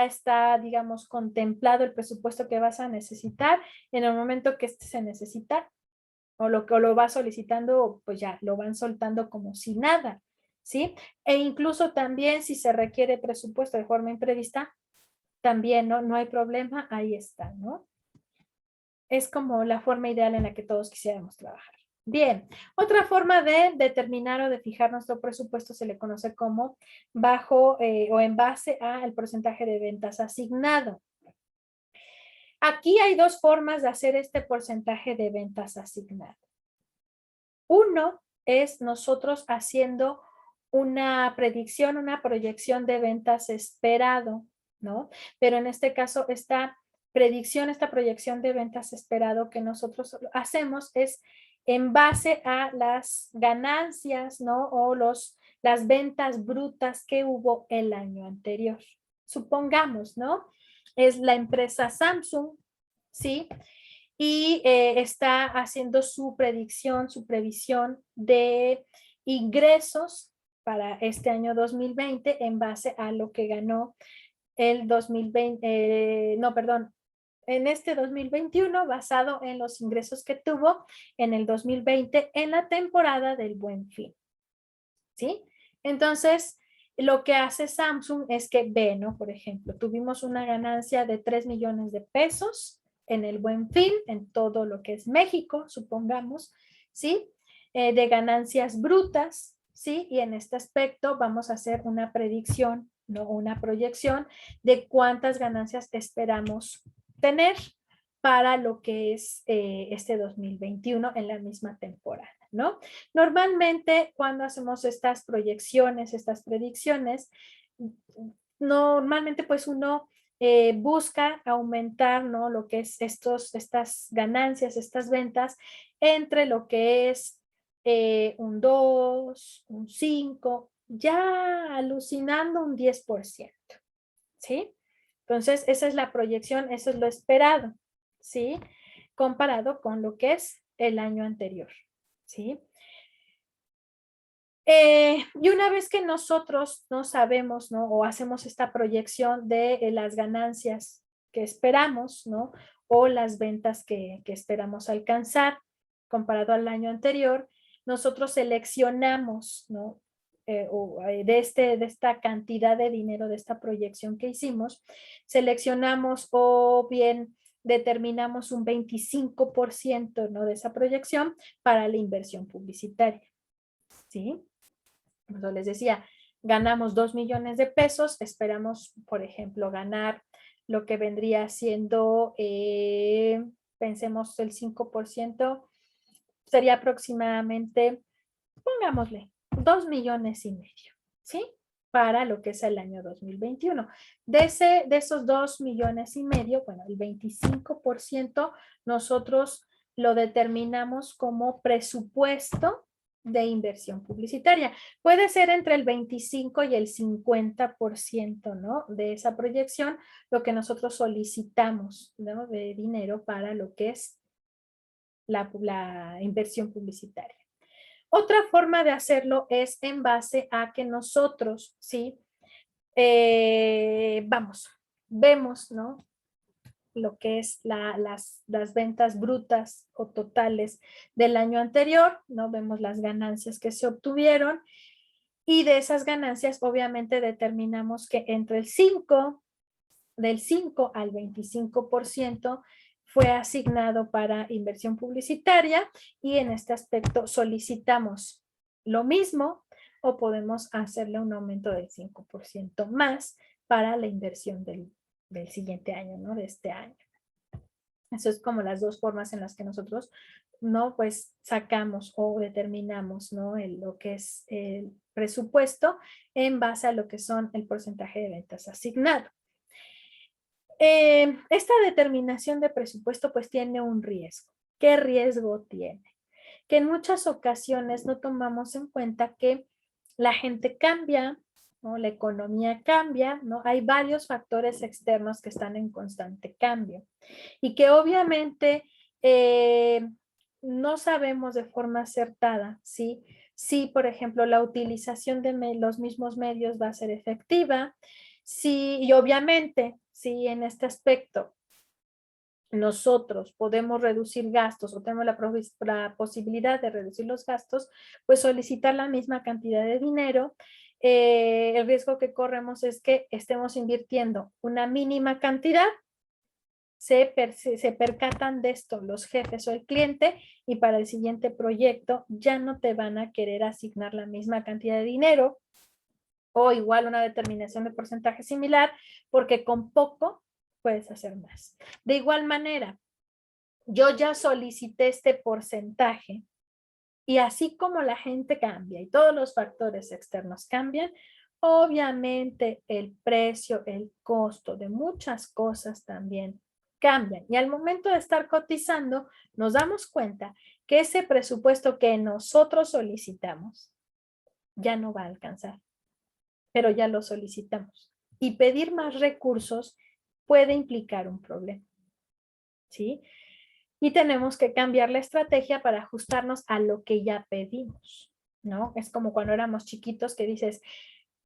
S1: está, digamos, contemplado el presupuesto que vas a necesitar, en el momento que este se necesita, o lo va solicitando, pues ya lo van soltando como si nada, ¿sí? E incluso también si se requiere presupuesto de forma imprevista, también no hay problema, ahí está, ¿no? Es como la forma ideal en la que todos quisiéramos trabajar. Bien, otra forma de determinar o de fijar nuestro presupuesto se le conoce como bajo o en base al porcentaje de ventas asignado. Aquí hay dos formas de hacer este porcentaje de ventas asignado. Uno es nosotros haciendo una predicción, una proyección de ventas esperado, ¿no? Pero en este caso, esta predicción, esta proyección de ventas esperado que nosotros hacemos es en base a las ganancias, ¿no? O las ventas brutas que hubo el año anterior. Supongamos, ¿no? Es la empresa Samsung, ¿sí? Y está haciendo su predicción, su previsión de ingresos para este año 2020 en base a lo que ganó el 2020, no, perdón, en este 2021 basado en los ingresos que tuvo en el 2020 en la temporada del Buen Fin, ¿sí? Entonces, lo que hace Samsung es que ve, ¿no? Por ejemplo, tuvimos una ganancia de 3 millones de pesos en el Buen Fin, en todo lo que es México, supongamos, ¿sí? De ganancias brutas, ¿sí? Y en este aspecto vamos a hacer una predicción, ¿no? Una proyección de cuántas ganancias esperamos tener para lo que es este 2021 en la misma temporada, ¿no? Normalmente cuando hacemos estas proyecciones, estas predicciones, normalmente pues uno busca aumentar, ¿no? Lo que es estas ganancias, estas ventas, entre lo que es un 2, un 5, ya alucinando un 10%, ¿sí? Entonces, esa es la proyección, eso es lo esperado, ¿sí? Comparado con lo que es el año anterior, ¿sí? Y una vez que nosotros no sabemos, ¿no? O hacemos esta proyección de las ganancias que esperamos, ¿no? O las ventas que esperamos alcanzar comparado al año anterior, nosotros seleccionamos, ¿no? De esta cantidad de dinero, de esta proyección que hicimos, seleccionamos o bien determinamos un 25%, ¿no? De esa proyección para la inversión publicitaria, ¿sí? Entonces les decía, ganamos 2 millones de pesos, esperamos, por ejemplo, ganar lo que vendría siendo, pensemos el 5%, sería aproximadamente, pongámosle, 2 millones y medio, ¿sí? Para lo que es el año 2021. De esos 2 millones y medio, bueno, el 25% nosotros lo determinamos como presupuesto de inversión publicitaria. Puede ser entre el 25 y el 50%, ¿no? De esa proyección, lo que nosotros solicitamos, ¿no? De dinero para lo que es la inversión publicitaria. Otra forma de hacerlo es en base a que nosotros, ¿sí? Vemos, ¿no? Lo que es las ventas brutas o totales del año anterior, ¿no? Vemos las ganancias que se obtuvieron y de esas ganancias obviamente determinamos que entre del 5 al 25% fue asignado para inversión publicitaria y en este aspecto solicitamos lo mismo o podemos hacerle un aumento del 5% más para la inversión del siguiente año, ¿no? De este año. Eso es como las dos formas en las que nosotros, ¿no? Pues sacamos o determinamos, ¿no? Lo que es el presupuesto en base a lo que son el porcentaje de ventas asignado. Esta determinación de presupuesto pues tiene un riesgo. ¿Qué riesgo tiene? Que en muchas ocasiones no tomamos en cuenta que la gente cambia, ¿no? La economía cambia, ¿no? Hay varios factores externos que están en constante cambio y que obviamente no sabemos de forma acertada, ¿sí? Si, por ejemplo, la utilización de los mismos medios va a ser efectiva, sí, y obviamente, sí, en este aspecto nosotros podemos reducir gastos o tenemos la posibilidad de reducir los gastos, pues solicitar la misma cantidad de dinero. El riesgo que corremos es que estemos invirtiendo una mínima cantidad, se percatan de esto los jefes o el cliente y para el siguiente proyecto ya no te van a querer asignar la misma cantidad de dinero o igual una determinación de porcentaje similar porque con poco puedes hacer más. De igual manera, yo ya solicité este porcentaje y así como la gente cambia y todos los factores externos cambian, obviamente el precio, el costo de muchas cosas también cambian. Y al momento de estar cotizando, nos damos cuenta que ese presupuesto que nosotros solicitamos ya no va a alcanzar, pero ya lo solicitamos. Y pedir más recursos puede implicar un problema, ¿sí? Y tenemos que cambiar la estrategia para ajustarnos a lo que ya pedimos, ¿no? Es como cuando éramos chiquitos que dices,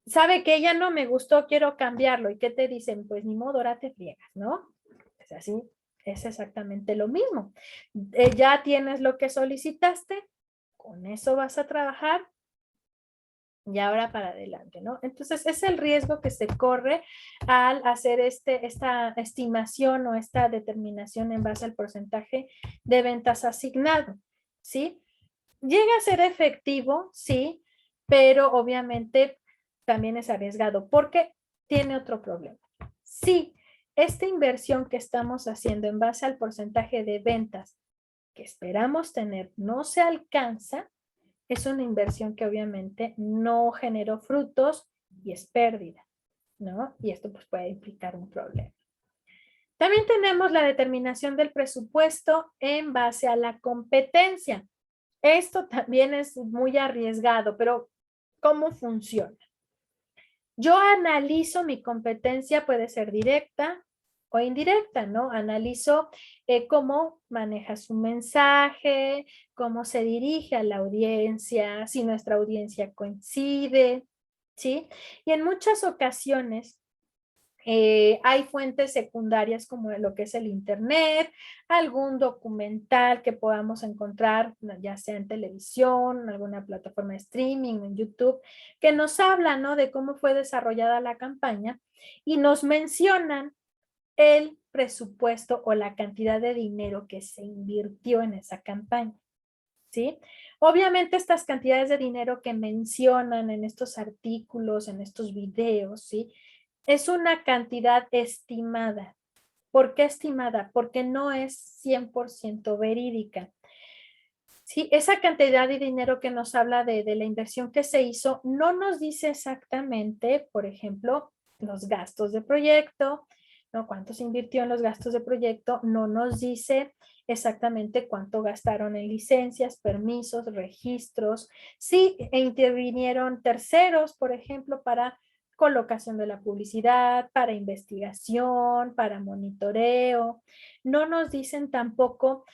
S1: ¿sabe que ya no me gustó, quiero cambiarlo? ¿Y qué te dicen? Pues ni modo, ahora te friegas, ¿no? Es así, es exactamente lo mismo. Ya tienes lo que solicitaste, con eso vas a trabajar y ahora para adelante, ¿no? Entonces es el riesgo que se corre al hacer esta estimación o esta determinación en base al porcentaje de ventas asignado, ¿sí? Llega a ser efectivo, sí, pero obviamente también es arriesgado porque tiene otro problema. Sí, esta inversión que estamos haciendo en base al porcentaje de ventas que esperamos tener no se alcanza, es una inversión que obviamente no generó frutos y es pérdida, ¿no? Y esto pues puede implicar un problema. También tenemos la determinación del presupuesto en base a la competencia. Esto también es muy arriesgado, pero ¿cómo funciona? Yo analizo mi competencia, puede ser directa o indirecta, ¿no? Analizo cómo maneja su mensaje, cómo se dirige a la audiencia, si nuestra audiencia coincide, ¿sí? Y en muchas ocasiones hay fuentes secundarias como lo que es el internet, algún documental que podamos encontrar, ya sea en televisión, alguna plataforma de streaming, en YouTube, que nos habla, ¿no? De cómo fue desarrollada la campaña y nos mencionan el presupuesto o la cantidad de dinero que se invirtió en esa campaña, ¿sí? Obviamente estas cantidades de dinero que mencionan en estos artículos, en estos videos, ¿sí? Es una cantidad estimada. ¿Por qué estimada? Porque no es 100% verídica. Sí, esa cantidad de dinero que nos habla de la inversión que se hizo no nos dice exactamente, por ejemplo, los gastos de proyecto, ¿no? Cuánto se invirtió en los gastos de proyecto, no nos dice exactamente cuánto gastaron en licencias, permisos, registros, si intervinieron terceros, por ejemplo, para colocación de la publicidad, para investigación, para monitoreo. No nos dicen tampoco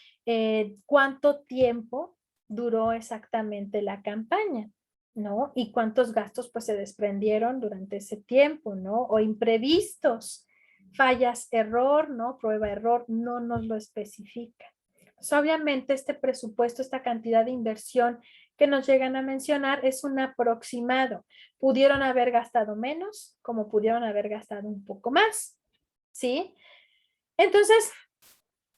S1: cuánto tiempo duró exactamente la campaña, ¿no? Y cuántos gastos pues se desprendieron durante ese tiempo, ¿no? O imprevistos, fallas, error, ¿no? Prueba, error, no nos lo especifica. Pues obviamente este presupuesto, esta cantidad de inversión que nos llegan a mencionar es un aproximado. Pudieron haber gastado menos, como pudieron haber gastado un poco más, ¿sí? Entonces,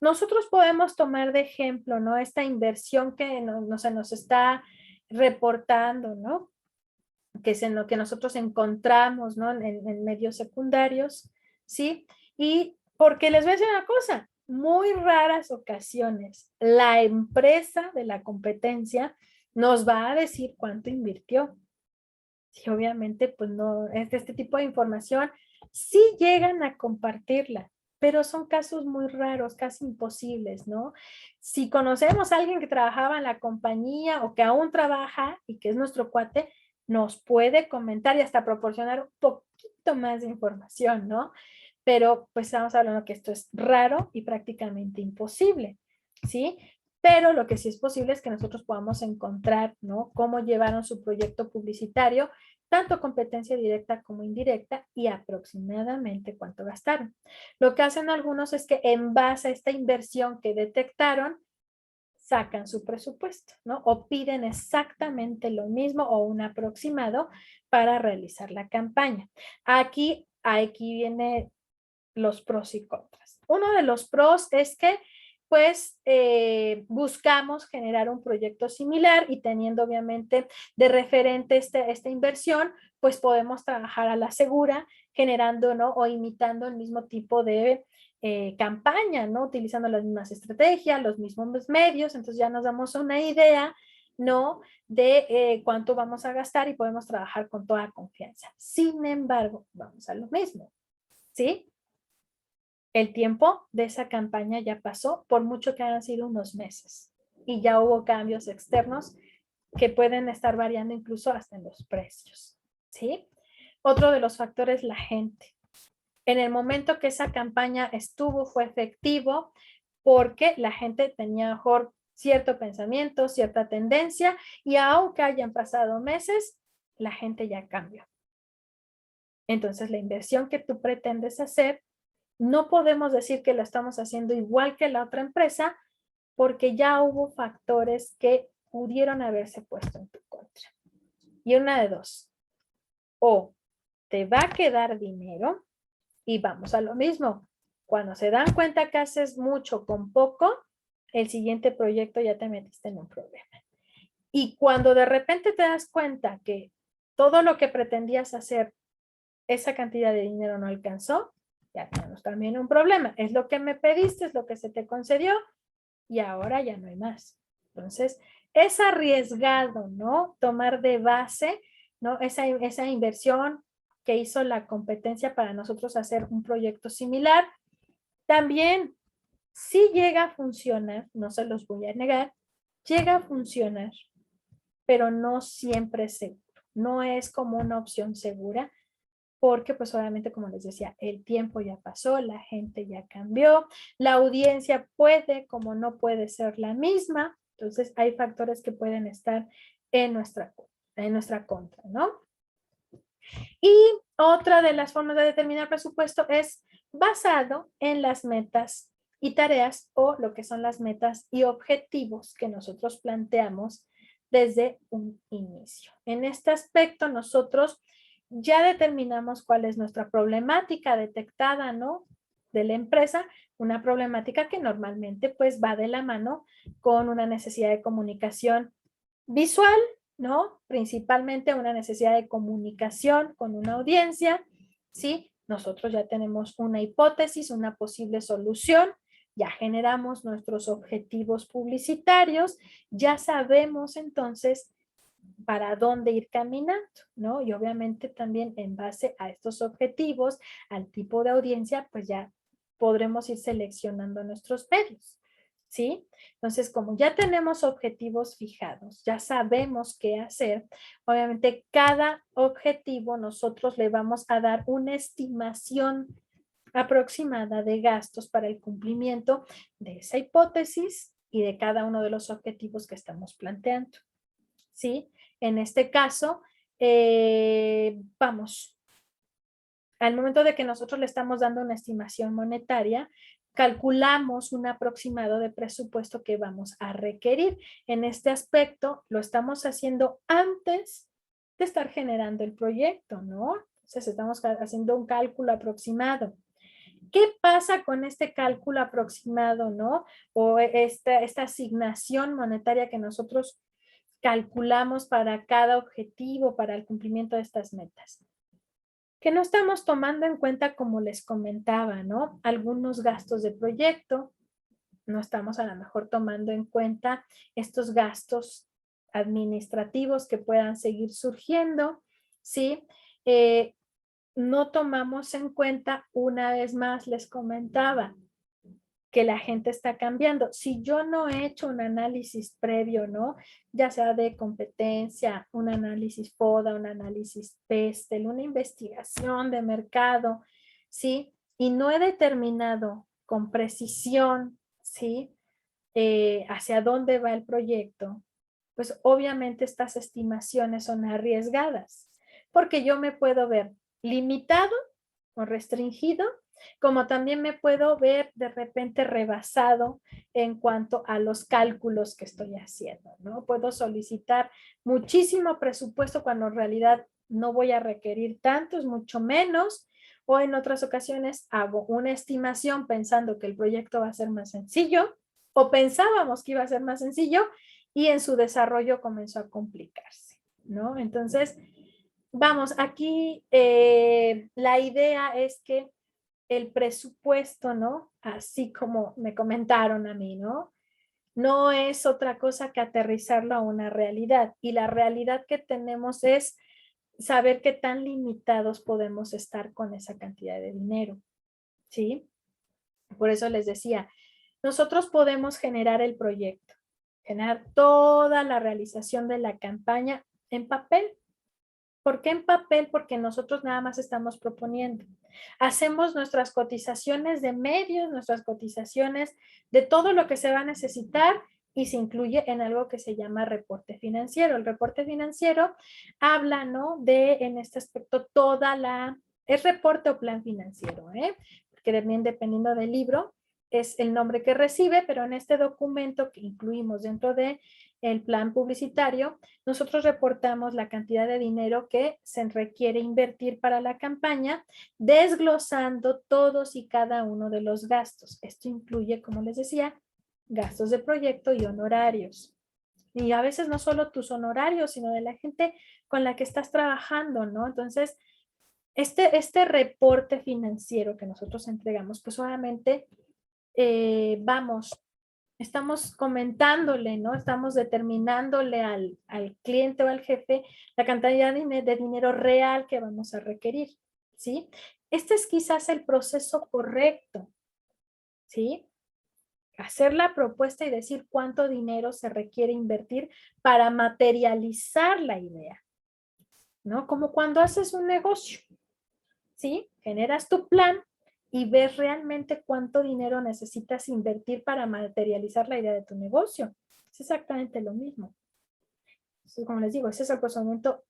S1: nosotros podemos tomar de ejemplo, ¿no? Esta inversión que se nos está reportando, ¿no? Que nosotros encontramos, ¿no? En medios secundarios, ¿sí? Y porque les voy a decir una cosa, muy raras ocasiones, la empresa de la competencia nos va a decir cuánto invirtió. Y obviamente, pues no, este tipo de información sí llegan a compartirla, pero son casos muy raros, casi imposibles, ¿no? Si conocemos a alguien que trabajaba en la compañía o que aún trabaja y que es nuestro cuate, nos puede comentar y hasta proporcionar un poquito más de información, ¿no? Pero pues estamos hablando que esto es raro y prácticamente imposible, ¿sí? Pero lo que sí es posible es que nosotros podamos encontrar, ¿no? Cómo llevaron su proyecto publicitario, tanto competencia directa como indirecta, y aproximadamente cuánto gastaron. Lo que hacen algunos es que en base a esta inversión que detectaron, sacan su presupuesto, ¿no? O piden exactamente lo mismo o un aproximado para realizar la campaña. Aquí viene los pros y contras. Uno de los pros es que pues buscamos generar un proyecto similar y teniendo obviamente de referente esta inversión, pues podemos trabajar a la segura generando, ¿no? O imitando el mismo tipo de campaña, ¿no? Utilizando las mismas estrategias, los mismos medios, entonces ya nos damos una idea, ¿no? De cuánto vamos a gastar y podemos trabajar con toda confianza. Sin embargo, vamos a lo mismo, ¿sí? El tiempo de esa campaña ya pasó, por mucho que hayan sido unos meses, y ya hubo cambios externos que pueden estar variando incluso hasta en los precios, ¿sí? Otro de los factores, la gente. En el momento que esa campaña estuvo, fue efectivo porque la gente tenía mejor cierto pensamiento, cierta tendencia, y aunque hayan pasado meses, la gente ya cambió. Entonces, la inversión que tú pretendes hacer, no podemos decir que lo estamos haciendo igual que la otra empresa porque ya hubo factores que pudieron haberse puesto en tu contra. Y una de dos, o te va a quedar dinero y vamos a lo mismo. Cuando se dan cuenta que haces mucho con poco, el siguiente proyecto ya te metiste en un problema. Y cuando de repente te das cuenta que todo lo que pretendías hacer, esa cantidad de dinero no alcanzó, ya tenemos también un problema. Es lo que me pediste, es lo que se te concedió y ahora ya no hay más. Entonces, es arriesgado, ¿no? Tomar de base, ¿no? Esa inversión que hizo la competencia para nosotros hacer un proyecto similar. También, si llega a funcionar, no se los voy a negar, llega a funcionar, pero no siempre es seguro. No es como una opción segura porque pues obviamente, como les decía, el tiempo ya pasó, la gente ya cambió, la audiencia puede como no puede ser la misma, entonces hay factores que pueden estar en nuestra contra, ¿no? Y otra de las formas de determinar presupuesto es basado en las metas y tareas o lo que son las metas y objetivos que nosotros planteamos desde un inicio. En este aspecto nosotros ya determinamos cuál es nuestra problemática detectada, ¿no? De la empresa, una problemática que normalmente pues va de la mano con una necesidad de comunicación visual, ¿no? Principalmente una necesidad de comunicación con una audiencia, ¿sí? Nosotros ya tenemos una hipótesis, una posible solución, ya generamos nuestros objetivos publicitarios, ya sabemos entonces para dónde ir caminando, ¿no? Y obviamente también en base a estos objetivos, al tipo de audiencia, pues ya podremos ir seleccionando nuestros medios, ¿sí? Entonces, como ya tenemos objetivos fijados, ya sabemos qué hacer, obviamente cada objetivo nosotros le vamos a dar una estimación aproximada de gastos para el cumplimiento de esa hipótesis y de cada uno de los objetivos que estamos planteando, ¿sí? En este caso, vamos, al momento de que nosotros le estamos dando una estimación monetaria, calculamos un aproximado de presupuesto que vamos a requerir. En este aspecto, lo estamos haciendo antes de estar generando el proyecto, ¿no? Entonces, estamos haciendo un cálculo aproximado. ¿Qué pasa con este cálculo aproximado, no? O esta asignación monetaria que nosotros calculamos para cada objetivo, para el cumplimiento de estas metas. Que no estamos tomando en cuenta, como les comentaba, ¿no? Algunos gastos de proyecto, no estamos a lo mejor tomando en cuenta estos gastos administrativos que puedan seguir surgiendo, ¿sí? No tomamos en cuenta, una vez más les comentaba, que la gente está cambiando. Si yo no he hecho un análisis previo, ¿no? Ya sea de competencia, un análisis FODA, un análisis PESTEL, una investigación de mercado, ¿sí? Y no he determinado con precisión, ¿sí? Hacia dónde va el proyecto, pues obviamente estas estimaciones son arriesgadas, porque yo me puedo ver limitado o restringido, como también me puedo ver de repente rebasado en cuanto a los cálculos que estoy haciendo, ¿no? Puedo solicitar muchísimo presupuesto cuando en realidad no voy a requerir tanto, es mucho menos, o en otras ocasiones hago una estimación pensando que el proyecto va a ser más sencillo, o pensábamos que iba a ser más sencillo, y en su desarrollo comenzó a complicarse, ¿no? Entonces, vamos, aquí la idea es que el presupuesto, ¿no? Así como me comentaron a mí, ¿no? No es otra cosa que aterrizarlo a una realidad. Y la realidad que tenemos es saber qué tan limitados podemos estar con esa cantidad de dinero, ¿sí? Por eso les decía, nosotros podemos generar el proyecto, generar toda la realización de la campaña en papel. ¿Por qué en papel? Porque nosotros nada más estamos proponiendo. Hacemos nuestras cotizaciones de medios, nuestras cotizaciones de todo lo que se va a necesitar y se incluye en algo que se llama reporte financiero. El reporte financiero habla, ¿no? De, en este aspecto, es reporte o plan financiero, ¿eh? Porque también dependiendo del libro es el nombre que recibe, pero en este documento que incluimos dentro de el plan publicitario, nosotros reportamos la cantidad de dinero que se requiere invertir para la campaña, desglosando todos y cada uno de los gastos. Esto incluye, como les decía, gastos de proyecto y honorarios. Y a veces no solo tus honorarios, sino de la gente con la que estás trabajando, ¿no? Entonces, este reporte financiero que nosotros entregamos, pues obviamente estamos comentándole, ¿no? Estamos determinándole al cliente o al jefe la cantidad de dinero real que vamos a requerir, ¿sí? Este es quizás el proceso correcto, ¿sí? Hacer la propuesta y decir cuánto dinero se requiere invertir para materializar la idea, ¿no? Como cuando haces un negocio. ¿sí? Generas tu plan y ves realmente cuánto dinero necesitas invertir para materializar la idea de tu negocio. Es exactamente lo mismo. Entonces, como les digo, ese es el procedimiento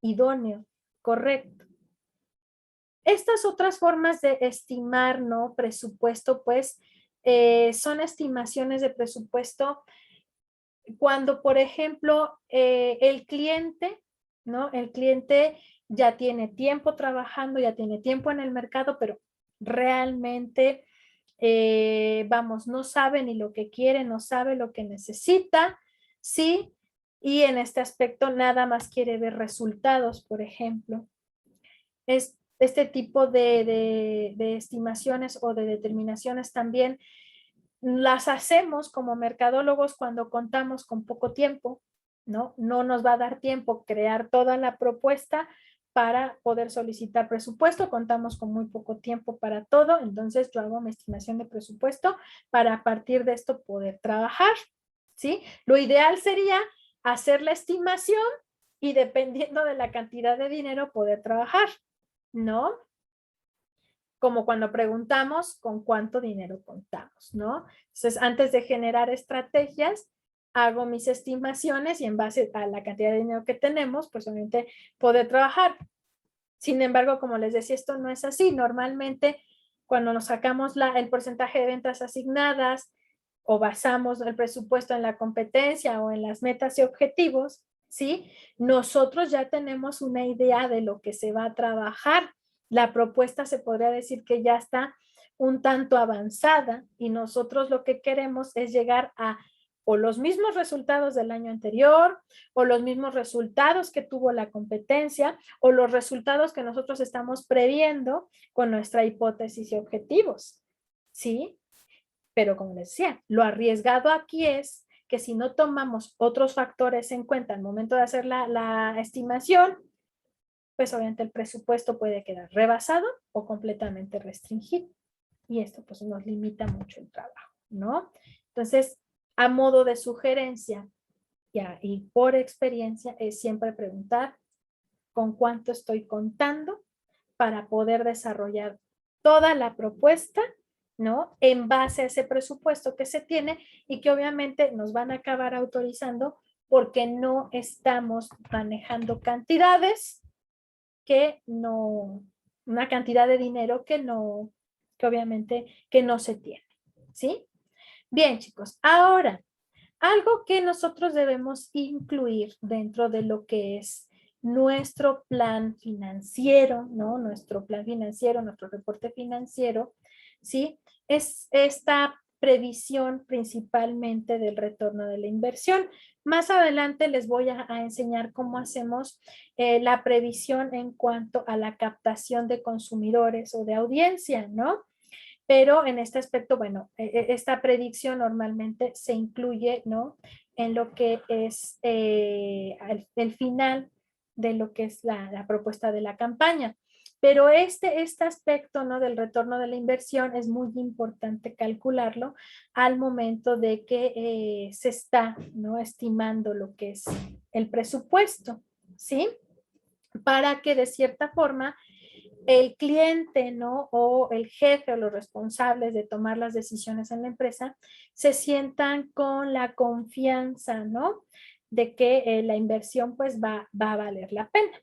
S1: idóneo, correcto. Estas otras formas de estimar, ¿no? Presupuesto, pues, son estimaciones de presupuesto cuando, por ejemplo, el cliente, ¿no? El cliente ya tiene tiempo trabajando, ya tiene tiempo en el mercado, pero realmente, vamos, no sabe ni lo que quiere, no sabe lo que necesita, ¿sí? Y en este aspecto nada más quiere ver resultados, por ejemplo. Este tipo de estimaciones o de determinaciones también las hacemos como mercadólogos cuando contamos con poco tiempo, ¿no? No nos va a dar tiempo crear toda la propuesta para poder solicitar presupuesto, contamos con muy poco tiempo para todo, entonces yo hago mi estimación de presupuesto para a partir de esto poder trabajar, ¿sí? Lo ideal sería hacer la estimación y dependiendo de la cantidad de dinero poder trabajar, ¿no? Como cuando preguntamos con cuánto dinero contamos, ¿no? Entonces, antes de generar estrategias, hago mis estimaciones y en base a la cantidad de dinero que tenemos, pues obviamente poder trabajar. Sin embargo, como les decía, esto no es así. Normalmente, cuando nos sacamos el porcentaje de ventas asignadas o basamos el presupuesto en la competencia o en las metas y objetivos, ¿sí? Nosotros ya tenemos una idea de lo que se va a trabajar. La propuesta se podría decir que ya está un tanto avanzada y nosotros lo que queremos es llegar a o los mismos resultados del año anterior o los mismos resultados que tuvo la competencia o los resultados que nosotros estamos previendo con nuestra hipótesis y objetivos, ¿sí? Pero como les decía, lo arriesgado aquí es que si no tomamos otros factores en cuenta al momento de hacer la estimación, pues obviamente el presupuesto puede quedar rebasado o completamente restringido. Y esto pues nos limita mucho el trabajo, ¿no? Entonces, a modo de sugerencia y por experiencia es siempre preguntar con cuánto estoy contando para poder desarrollar toda la propuesta, ¿no? En base a ese presupuesto que se tiene y que obviamente nos van a acabar autorizando porque no estamos manejando cantidades que no, una cantidad de dinero que no, que obviamente que no se tiene, ¿sí? Bien, chicos, ahora, algo que nosotros debemos incluir dentro de lo que es nuestro plan financiero, ¿no? Nuestro plan financiero, nuestro reporte financiero, ¿sí? Es esta previsión principalmente del retorno de la inversión. Más adelante les voy a enseñar cómo hacemos la previsión en cuanto a la captación de consumidores o de audiencia, ¿no? Pero en este aspecto, bueno, esta predicción normalmente se incluye, ¿no? En lo que es el final de lo que es la propuesta de la campaña. Pero este aspecto, ¿no? Del retorno de la inversión es muy importante calcularlo al momento de que se está, ¿no? Estimando lo que es el presupuesto, ¿sí? Para que de cierta forma el cliente, ¿no? O el jefe o los responsables de tomar las decisiones en la empresa se sientan con la confianza, ¿no? De que la inversión pues va a valer la pena,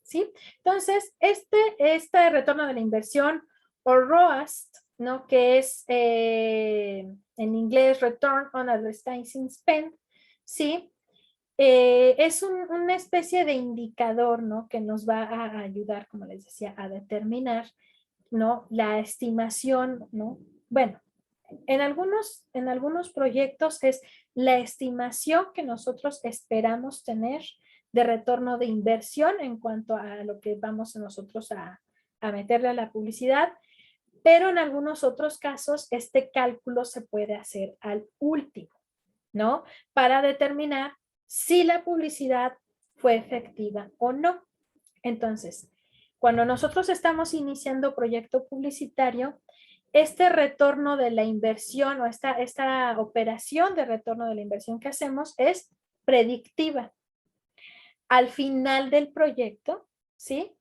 S1: ¿sí? Entonces, este retorno de la inversión o ROAS, ¿no? Que es en inglés Return on Advertising Spend, ¿sí? Es una especie de indicador, ¿no? Que nos va a ayudar, como les decía, a determinar, ¿no? La estimación, ¿no? Bueno, en algunos proyectos es la estimación que nosotros esperamos tener de retorno de inversión en cuanto a lo que vamos nosotros a meterle a la publicidad, pero en algunos otros casos este cálculo se puede hacer al último, ¿no? Para determinar si la publicidad fue efectiva o no. Entonces, cuando nosotros estamos iniciando proyecto publicitario, este retorno de la inversión o esta operación de retorno de la inversión que hacemos es predictiva. Al final del proyecto, ¿sí?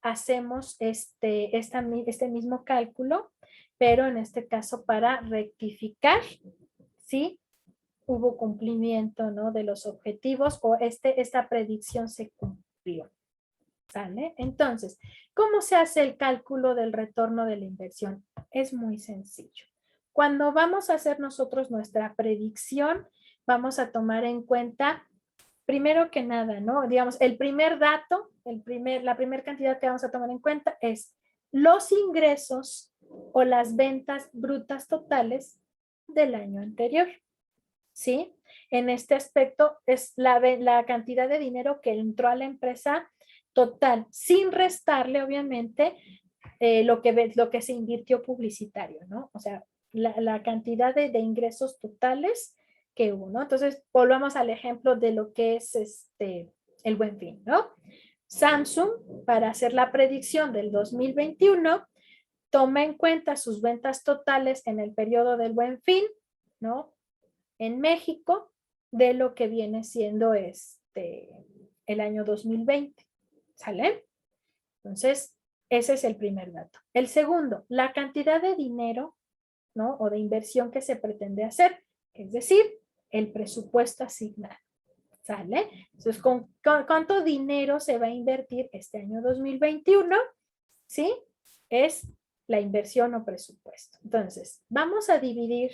S1: hacemos este mismo cálculo, pero en este caso para rectificar, ¿sí? Hubo cumplimiento, ¿no? De los objetivos o esta predicción se cumplió. ¿Sale? Entonces, ¿cómo se hace el cálculo del retorno de la inversión? Es muy sencillo. Cuando vamos a hacer nosotros nuestra predicción, vamos a tomar en cuenta, primero que nada, ¿no? Digamos, el primer dato, la primera cantidad que vamos a tomar en cuenta es los ingresos o las ventas brutas totales del año anterior. ¿Sí? En este aspecto es la cantidad de dinero que entró a la empresa total, sin restarle, obviamente, lo que se invirtió publicitario, ¿no? O sea, la cantidad de ingresos totales que hubo, ¿no? Entonces, volvamos al ejemplo de lo que es el Buen Fin, ¿no? Samsung, para hacer la predicción del 2021, toma en cuenta sus ventas totales en el periodo del Buen Fin, ¿no? En México, de lo que viene siendo el año 2020. ¿Sale? Entonces, ese es el primer dato. El segundo, la cantidad de dinero, ¿no? O de inversión que se pretende hacer, es decir, el presupuesto asignado. ¿Sale? Entonces, ¿cuánto dinero se va a invertir este año 2021? ¿Sí? Es la inversión o presupuesto. Entonces, vamos a dividir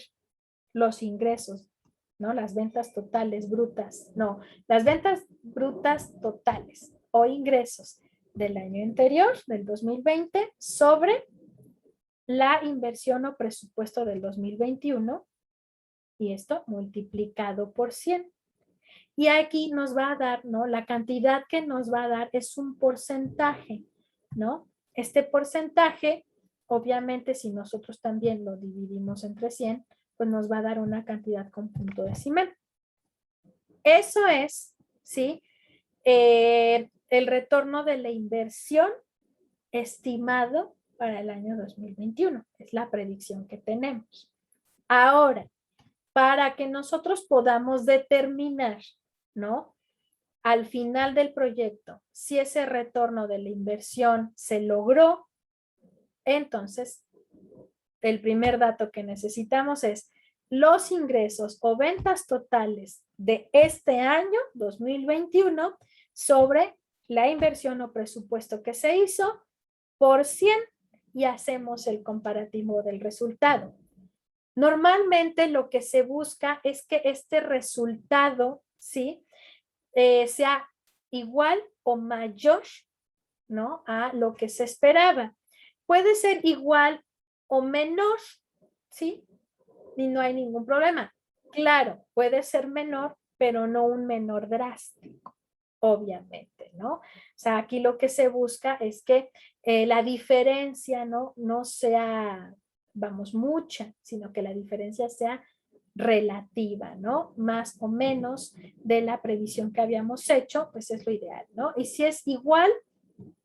S1: los ingresos, ¿no? Las ventas totales brutas, no, las ventas brutas totales o ingresos del año anterior, del 2020, sobre la inversión o presupuesto del 2021, y esto multiplicado por 100. Y aquí nos va a dar, ¿no? La cantidad que nos va a dar es un porcentaje, ¿no? Este porcentaje, obviamente, si nosotros también lo dividimos entre 100, pues nos va a dar una cantidad con punto decimal. Eso es, ¿sí? El retorno de la inversión estimado para el año 2021. Es la predicción que tenemos. Ahora, para que nosotros podamos determinar, ¿no? Al final del proyecto, si ese retorno de la inversión se logró, entonces el primer dato que necesitamos es los ingresos o ventas totales de este año 2021 sobre la inversión o presupuesto que se hizo por 100 y hacemos el comparativo del resultado. Normalmente lo que se busca es que este resultado, ¿sí? Sea igual o mayor, ¿no? A lo que se esperaba. Puede ser igual o menor, ¿sí? Y no hay ningún problema. Claro, puede ser menor, pero no un menor drástico, obviamente, ¿no? O sea, aquí lo que se busca es que la diferencia no sea, vamos, mucha, sino que la diferencia sea relativa, ¿no? Más o menos de la previsión que habíamos hecho, pues es lo ideal, ¿no? Y si es igual,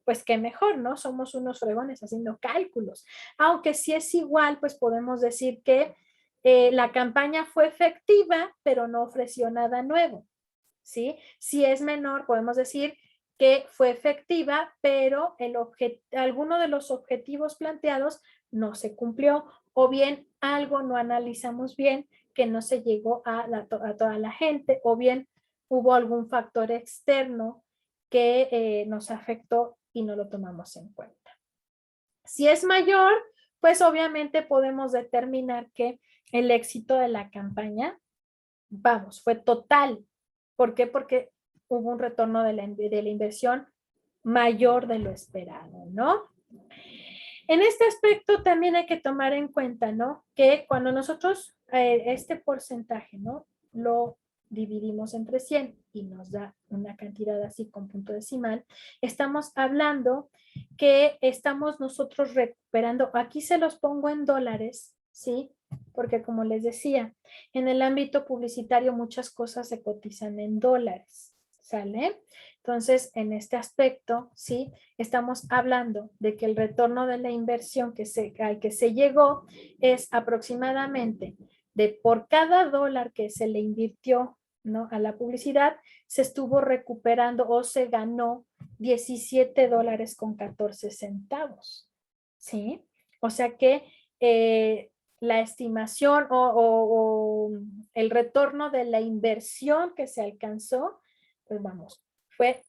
S1: pues qué mejor, ¿no? Somos unos fregones haciendo cálculos. Aunque si es igual, pues podemos decir que la campaña fue efectiva, pero no ofreció nada nuevo, ¿sí? Si es menor, podemos decir que fue efectiva, pero alguno de los objetivos planteados no se cumplió, o bien algo no analizamos bien, que no se llegó a toda la gente, o bien hubo algún factor externo que nos afectó y no lo tomamos en cuenta. Si es mayor, pues obviamente podemos determinar que el éxito de la campaña, vamos, fue total. ¿Por qué? Porque hubo un retorno de la inversión mayor de lo esperado, ¿no? En este aspecto también hay que tomar en cuenta, ¿no? Que cuando nosotros este porcentaje, ¿no? Lo dividimos entre 100 y nos da una cantidad así con punto decimal, estamos hablando que estamos nosotros recuperando, aquí se los pongo en dólares, ¿sí? Porque como les decía, en el ámbito publicitario muchas cosas se cotizan en dólares, ¿sale? Entonces, en este aspecto, ¿sí? Estamos hablando de que el retorno de la inversión al que se llegó es aproximadamente de por cada dólar que se le invirtió ¿no? A la publicidad, se estuvo recuperando o se ganó $17.14, ¿sí? O sea que la estimación o el retorno de la inversión que se alcanzó, pues vamos, fue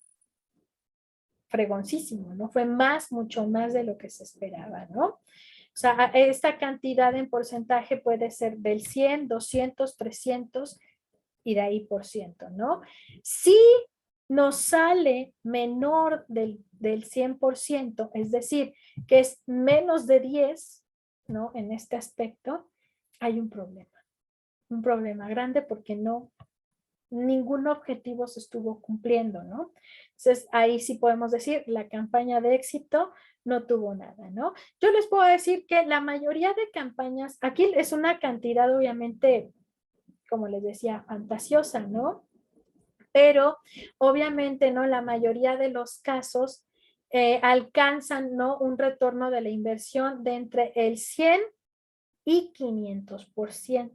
S1: fregoncísimo, ¿no? Fue mucho más de lo que se esperaba, ¿no? O sea, esta cantidad en porcentaje puede ser del 100, 200, 300 y de ahí por ciento, ¿no? Si nos sale menor del 100%, es decir, que es menos de 10, ¿no? En este aspecto, hay un problema grande porque ningún objetivo se estuvo cumpliendo, ¿no? Entonces, ahí sí podemos decir, la campaña de éxito no tuvo nada, ¿no? Yo les puedo decir que la mayoría de campañas, aquí es una cantidad obviamente, como les decía, fantasiosa, ¿no? Pero obviamente, ¿no? La mayoría de los casos alcanzan, ¿no? Un retorno de la inversión de entre el 100 y 500%,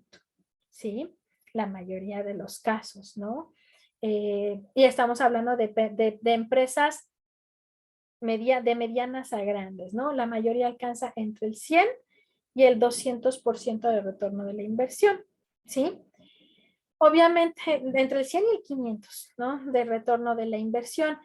S1: ¿sí? La mayoría de los casos, ¿no? Y estamos hablando de empresas de medianas a grandes, ¿no? La mayoría alcanza entre el 100 y el 200% de retorno de la inversión, ¿sí? Obviamente, entre el 100 y el 500, ¿no? De retorno de la inversión.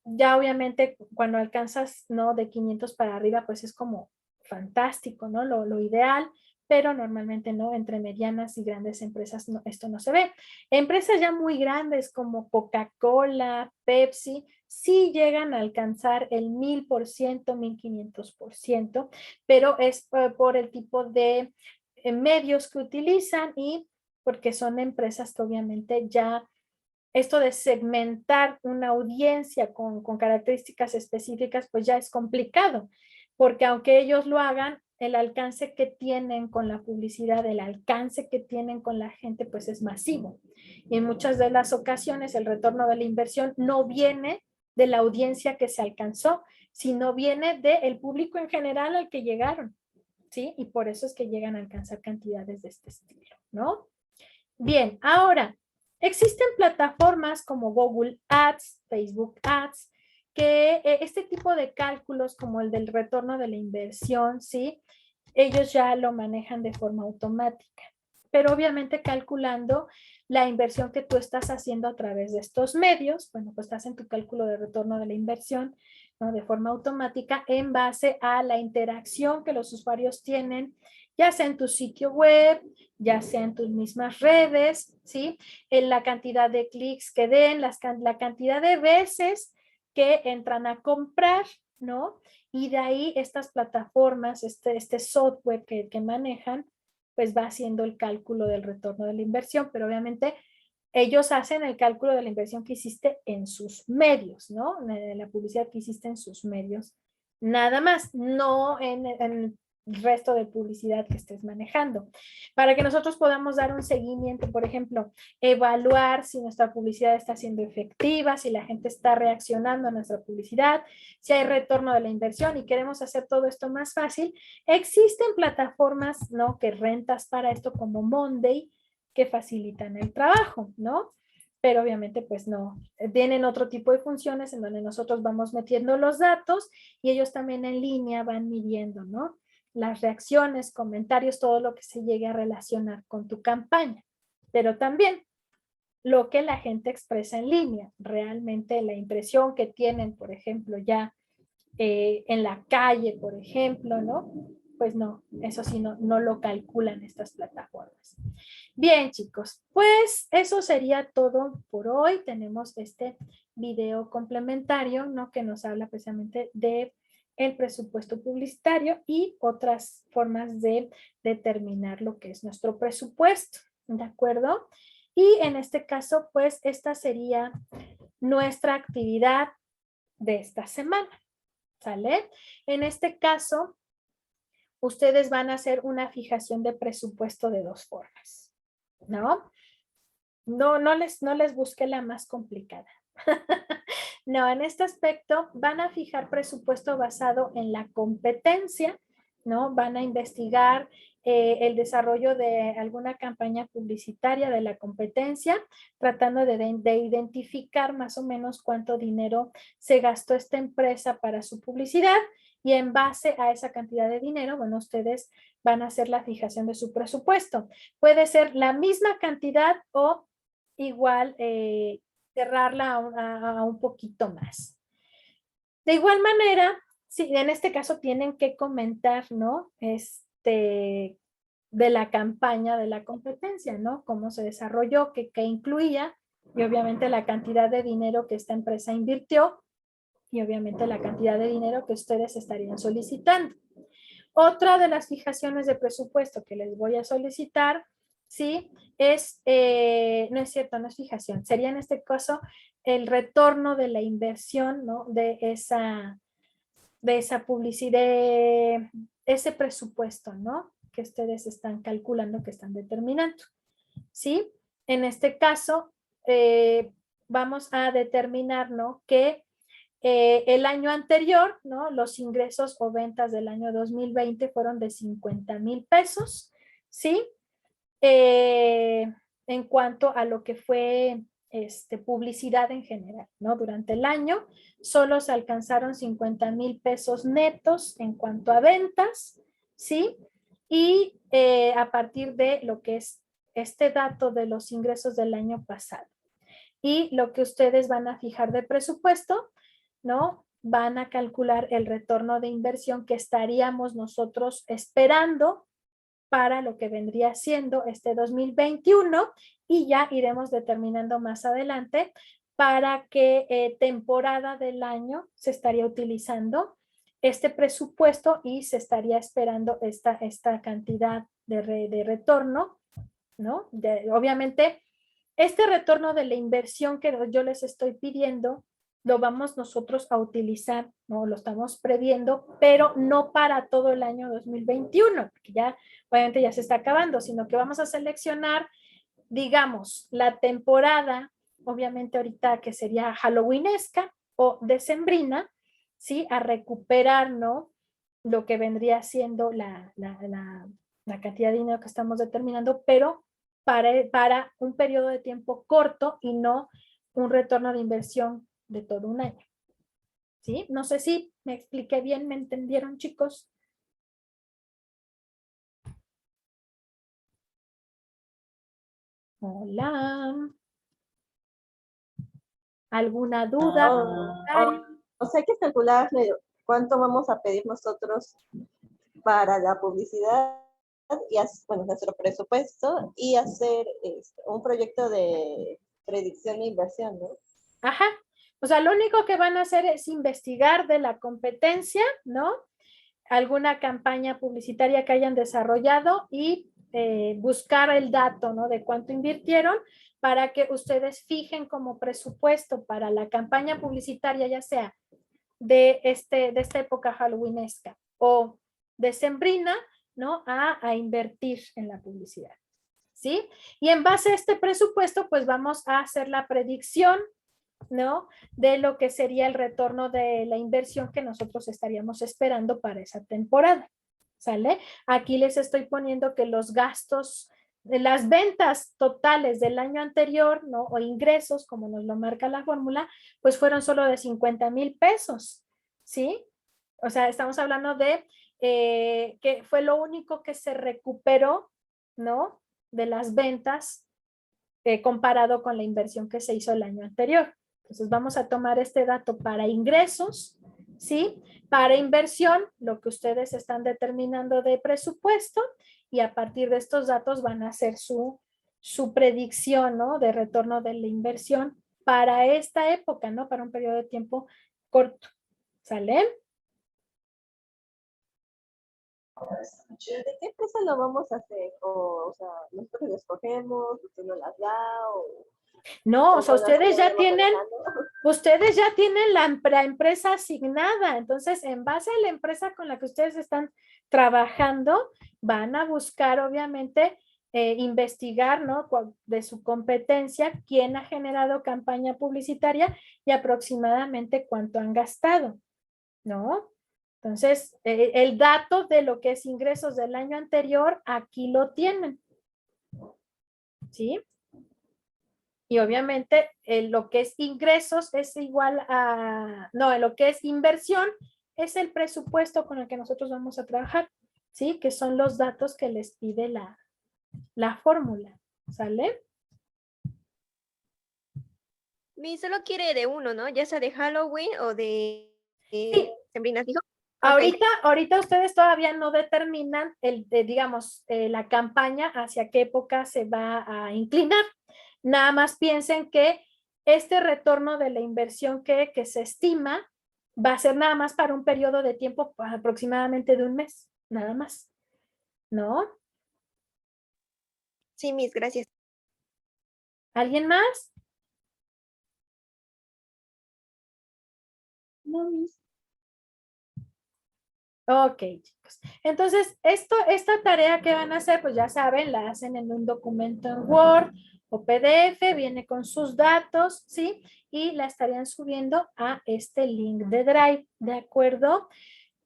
S1: Ya obviamente cuando alcanzas, ¿no? De 500 para arriba, pues es como fantástico, ¿no? Lo ideal, pero normalmente no, entre medianas y grandes empresas no, esto no se ve. Empresas ya muy grandes como Coca-Cola, Pepsi, sí llegan a alcanzar el 1000%, 1500%, pero es por el tipo de medios que utilizan y porque son empresas que obviamente ya esto de segmentar una audiencia con características específicas, pues ya es complicado, porque aunque ellos lo hagan, el alcance que tienen con la publicidad, el alcance que tienen con la gente, pues es masivo. Y en muchas de las ocasiones el retorno de la inversión no viene de la audiencia que se alcanzó, sino viene del público en general al que llegaron, ¿sí? Y por eso es que llegan a alcanzar cantidades de este estilo, ¿no? Bien, ahora, existen plataformas como Google Ads, Facebook Ads, que este tipo de cálculos como el del retorno de la inversión, ¿sí? Ellos ya lo manejan de forma automática, pero obviamente calculando la inversión que tú estás haciendo a través de estos medios, bueno, pues hacen tu cálculo de retorno de la inversión, ¿no? De forma automática en base a la interacción que los usuarios tienen, ya sea en tu sitio web, ya sea en tus mismas redes, ¿sí? En la cantidad de clics que den, la cantidad de veces que entran a comprar, ¿no? Y de ahí estas plataformas, este software que manejan, pues va haciendo el cálculo del retorno de la inversión, pero obviamente ellos hacen el cálculo de la inversión que hiciste en sus medios, ¿no? La publicidad que hiciste en sus medios, nada más, no en el resto de publicidad que estés manejando. Para que nosotros podamos dar un seguimiento, por ejemplo, evaluar si nuestra publicidad está siendo efectiva, si la gente está reaccionando a nuestra publicidad, si hay retorno de la inversión y queremos hacer todo esto más fácil, existen plataformas, ¿no? Que rentas para esto como Monday, que facilitan el trabajo, ¿no? Pero obviamente pues no, tienen otro tipo de funciones en donde nosotros vamos metiendo los datos y ellos también en línea van midiendo, ¿no? Las reacciones, comentarios, todo lo que se llegue a relacionar con tu campaña. Pero también lo que la gente expresa en línea, realmente la impresión que tienen, por ejemplo, ya en la calle, por ejemplo, ¿no? Pues no, eso sí, no lo calculan estas plataformas. Bien, chicos, pues eso sería todo por hoy. Tenemos este video complementario, ¿no? Que nos habla precisamente de el presupuesto publicitario y otras formas de determinar lo que es nuestro presupuesto, ¿de acuerdo? Y en este caso, pues esta sería nuestra actividad de esta semana, ¿sale? En este caso, ustedes van a hacer una fijación de presupuesto de dos formas, ¿no? No les busque la más complicada. No, en este aspecto van a fijar presupuesto basado en la competencia ¿no? Van a investigar el desarrollo de alguna campaña publicitaria de la competencia, tratando de identificar más o menos cuánto dinero se gastó esta empresa para su publicidad, y en base a esa cantidad de dinero, bueno, ustedes van a hacer la fijación de su presupuesto. Puede ser la misma cantidad o igual cerrarla a un poquito más. De igual manera, sí, en este caso tienen que comentar, ¿no? De la campaña de la competencia, ¿no? Cómo se desarrolló, qué incluía, y obviamente la cantidad de dinero que esta empresa invirtió, y obviamente la cantidad de dinero que ustedes estarían solicitando. Otra de las fijaciones de presupuesto que les voy a solicitar, ¿sí? No es cierto, no es fijación, sería en este caso el retorno de la inversión, ¿no? De esa publicidad, de ese presupuesto, ¿no? Que ustedes están calculando, que están determinando, ¿sí? En este caso, vamos a determinar, ¿no? Que el año anterior, ¿no? Los ingresos o ventas del año 2020 fueron de 50,000 pesos, ¿sí? En cuanto a lo que fue publicidad en general, ¿no? Durante el año solo se alcanzaron 50,000 pesos netos en cuanto a ventas, ¿sí? Y a partir de lo que es este dato de los ingresos del año pasado. Y lo que ustedes van a fijar de presupuesto, ¿no? Van a calcular el retorno de inversión que estaríamos nosotros esperando para lo que vendría siendo este 2021, y ya iremos determinando más adelante para qué temporada del año se estaría utilizando este presupuesto y se estaría esperando esta cantidad de retorno, ¿no? Obviamente, este retorno de la inversión que yo les estoy pidiendo, lo vamos nosotros a utilizar, ¿no? Lo estamos previendo, pero no para todo el año 2021, porque ya obviamente ya se está acabando, sino que vamos a seleccionar, digamos, la temporada, obviamente ahorita que sería halloweenesca o decembrina, ¿sí? A recuperar, ¿no? Lo que vendría siendo la cantidad de dinero que estamos determinando, pero para un periodo de tiempo corto y no un retorno de inversión de todo un año. ¿Sí? No sé si me expliqué bien, ¿me entendieron, chicos? Hola. ¿Alguna duda?
S2: O sea, hay que calcular cuánto vamos a pedir nosotros para la publicidad y bueno, nuestro presupuesto y hacer un proyecto de predicción de inversión, ¿no?
S1: Ajá. O sea, lo único que van a hacer es investigar de la competencia, ¿no? Alguna campaña publicitaria que hayan desarrollado y buscar el dato, ¿no? De cuánto invirtieron para que ustedes fijen como presupuesto para la campaña publicitaria, ya sea de esta época halloweenesca o decembrina, ¿no? A invertir en la publicidad, ¿sí? Y en base a este presupuesto, pues vamos a hacer la predicción, ¿no? De lo que sería el retorno de la inversión que nosotros estaríamos esperando para esa temporada, ¿sale? Aquí les estoy poniendo que los gastos de las ventas totales del año anterior, ¿no? O ingresos, como nos lo marca la fórmula, pues fueron solo de 50,000 pesos, ¿sí? O sea, estamos hablando de que fue lo único que se recuperó, ¿no? De las ventas comparado con la inversión que se hizo el año anterior. Entonces vamos a tomar este dato para ingresos, ¿sí? Para inversión, lo que ustedes están determinando de presupuesto, y a partir de estos datos van a hacer su predicción, ¿no? De retorno de la inversión para esta época, ¿no? Para un periodo de tiempo corto, ¿sale?
S2: ¿De qué empresa lo vamos a hacer? O sea, nosotros lo escogemos, usted nos las da,
S1: No, o sea, ustedes ya tienen la empresa asignada. Entonces, en base a la empresa con la que ustedes están trabajando, van a buscar, obviamente, investigar, ¿no? De su competencia, quién ha generado campaña publicitaria y aproximadamente cuánto han gastado, ¿no? Entonces, el dato de lo que es ingresos del año anterior, aquí lo tienen. ¿Sí? Y obviamente lo que es ingresos es igual a, no, lo que es inversión es el presupuesto con el que nosotros vamos a trabajar, ¿sí? Que son los datos que les pide la fórmula, ¿sale?
S3: Mi solo quiere de uno, ¿no? Ya sea de Halloween o de
S1: Sí.
S3: sembrinas, dijo.
S1: Ahorita ustedes todavía no determinan digamos, la campaña hacia qué época se va a inclinar. Nada más piensen que este retorno de la inversión que se estima va a ser nada más para un periodo de tiempo aproximadamente de un mes, nada más, ¿no?
S3: Sí, mis, gracias.
S1: ¿Alguien más?
S2: No, mis.
S1: Ok, chicos. Entonces, esta tarea que van a hacer, pues ya saben, la hacen en un documento en Word o PDF, viene con sus datos, ¿sí? Y la estarían subiendo a este link de Drive, ¿de acuerdo?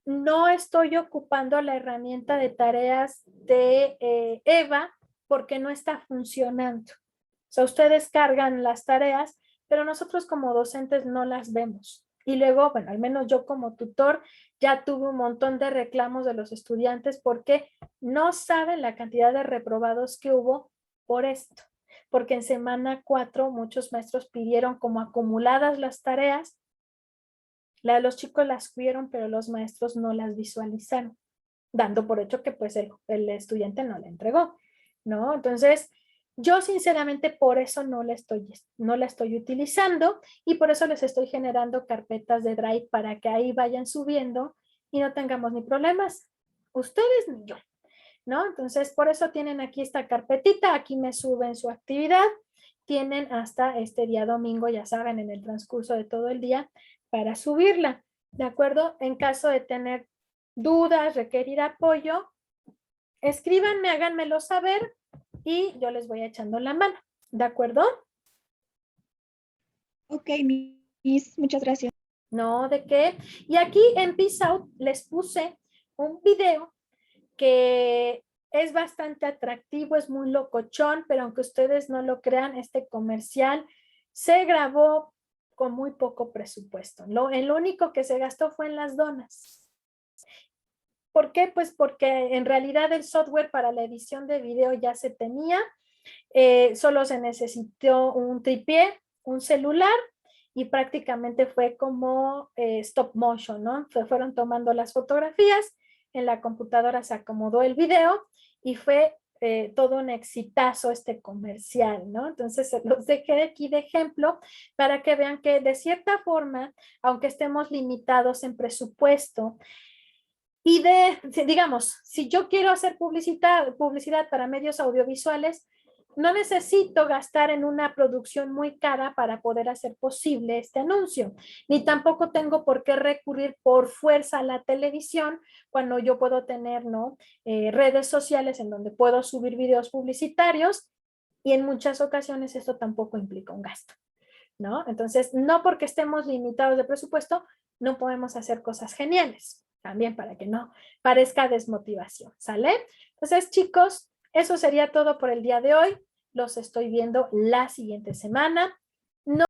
S1: No estoy ocupando la herramienta de tareas de Eva porque no está funcionando. O sea, ustedes cargan las tareas, pero nosotros como docentes no las vemos. Y luego, bueno, al menos yo como tutor ya tuve un montón de reclamos de los estudiantes porque no saben la cantidad de reprobados que hubo por esto. Porque en semana 4 muchos maestros pidieron como acumuladas las tareas. Los chicos las vieron, pero los maestros no las visualizaron, dando por hecho que pues el estudiante no la entregó, ¿no? Entonces, yo sinceramente por eso no la estoy utilizando y por eso les estoy generando carpetas de Drive para que ahí vayan subiendo y no tengamos ni problemas, ustedes ni yo, ¿no? Entonces, por eso tienen aquí esta carpetita, aquí me suben su actividad, tienen hasta este día domingo, ya saben, en el transcurso de todo el día para subirla, ¿de acuerdo? En caso de tener dudas, requerir apoyo, escríbanme, háganmelo saber y yo les voy echando la mano, ¿de acuerdo?
S4: Ok, Miss, muchas gracias.
S1: No, ¿de qué? Y aquí en Peace Out les puse un video que es bastante atractivo, es muy locochón, pero aunque ustedes no lo crean, este comercial se grabó con muy poco presupuesto. El único que se gastó fue en las donas. ¿Por qué? Pues porque en realidad el software para la edición de video ya se tenía, solo se necesitó un tripié, un celular y prácticamente fue como stop motion, ¿no? Fueron tomando las fotografías, en la computadora se acomodó el video y fue todo un exitazo este comercial, ¿no? Entonces los dejé aquí de ejemplo para que vean que de cierta forma, aunque estemos limitados en presupuesto, y digamos, si yo quiero hacer publicidad para medios audiovisuales, no necesito gastar en una producción muy cara para poder hacer posible este anuncio, ni tampoco tengo por qué recurrir por fuerza a la televisión cuando yo puedo tener, ¿no? Redes sociales en donde puedo subir videos publicitarios y en muchas ocasiones esto tampoco implica un gasto, ¿no? Entonces, no porque estemos limitados de presupuesto, no podemos hacer cosas geniales, también para que no parezca desmotivación, ¿sale? Entonces, chicos, eso sería todo por el día de hoy. Los estoy viendo la siguiente semana.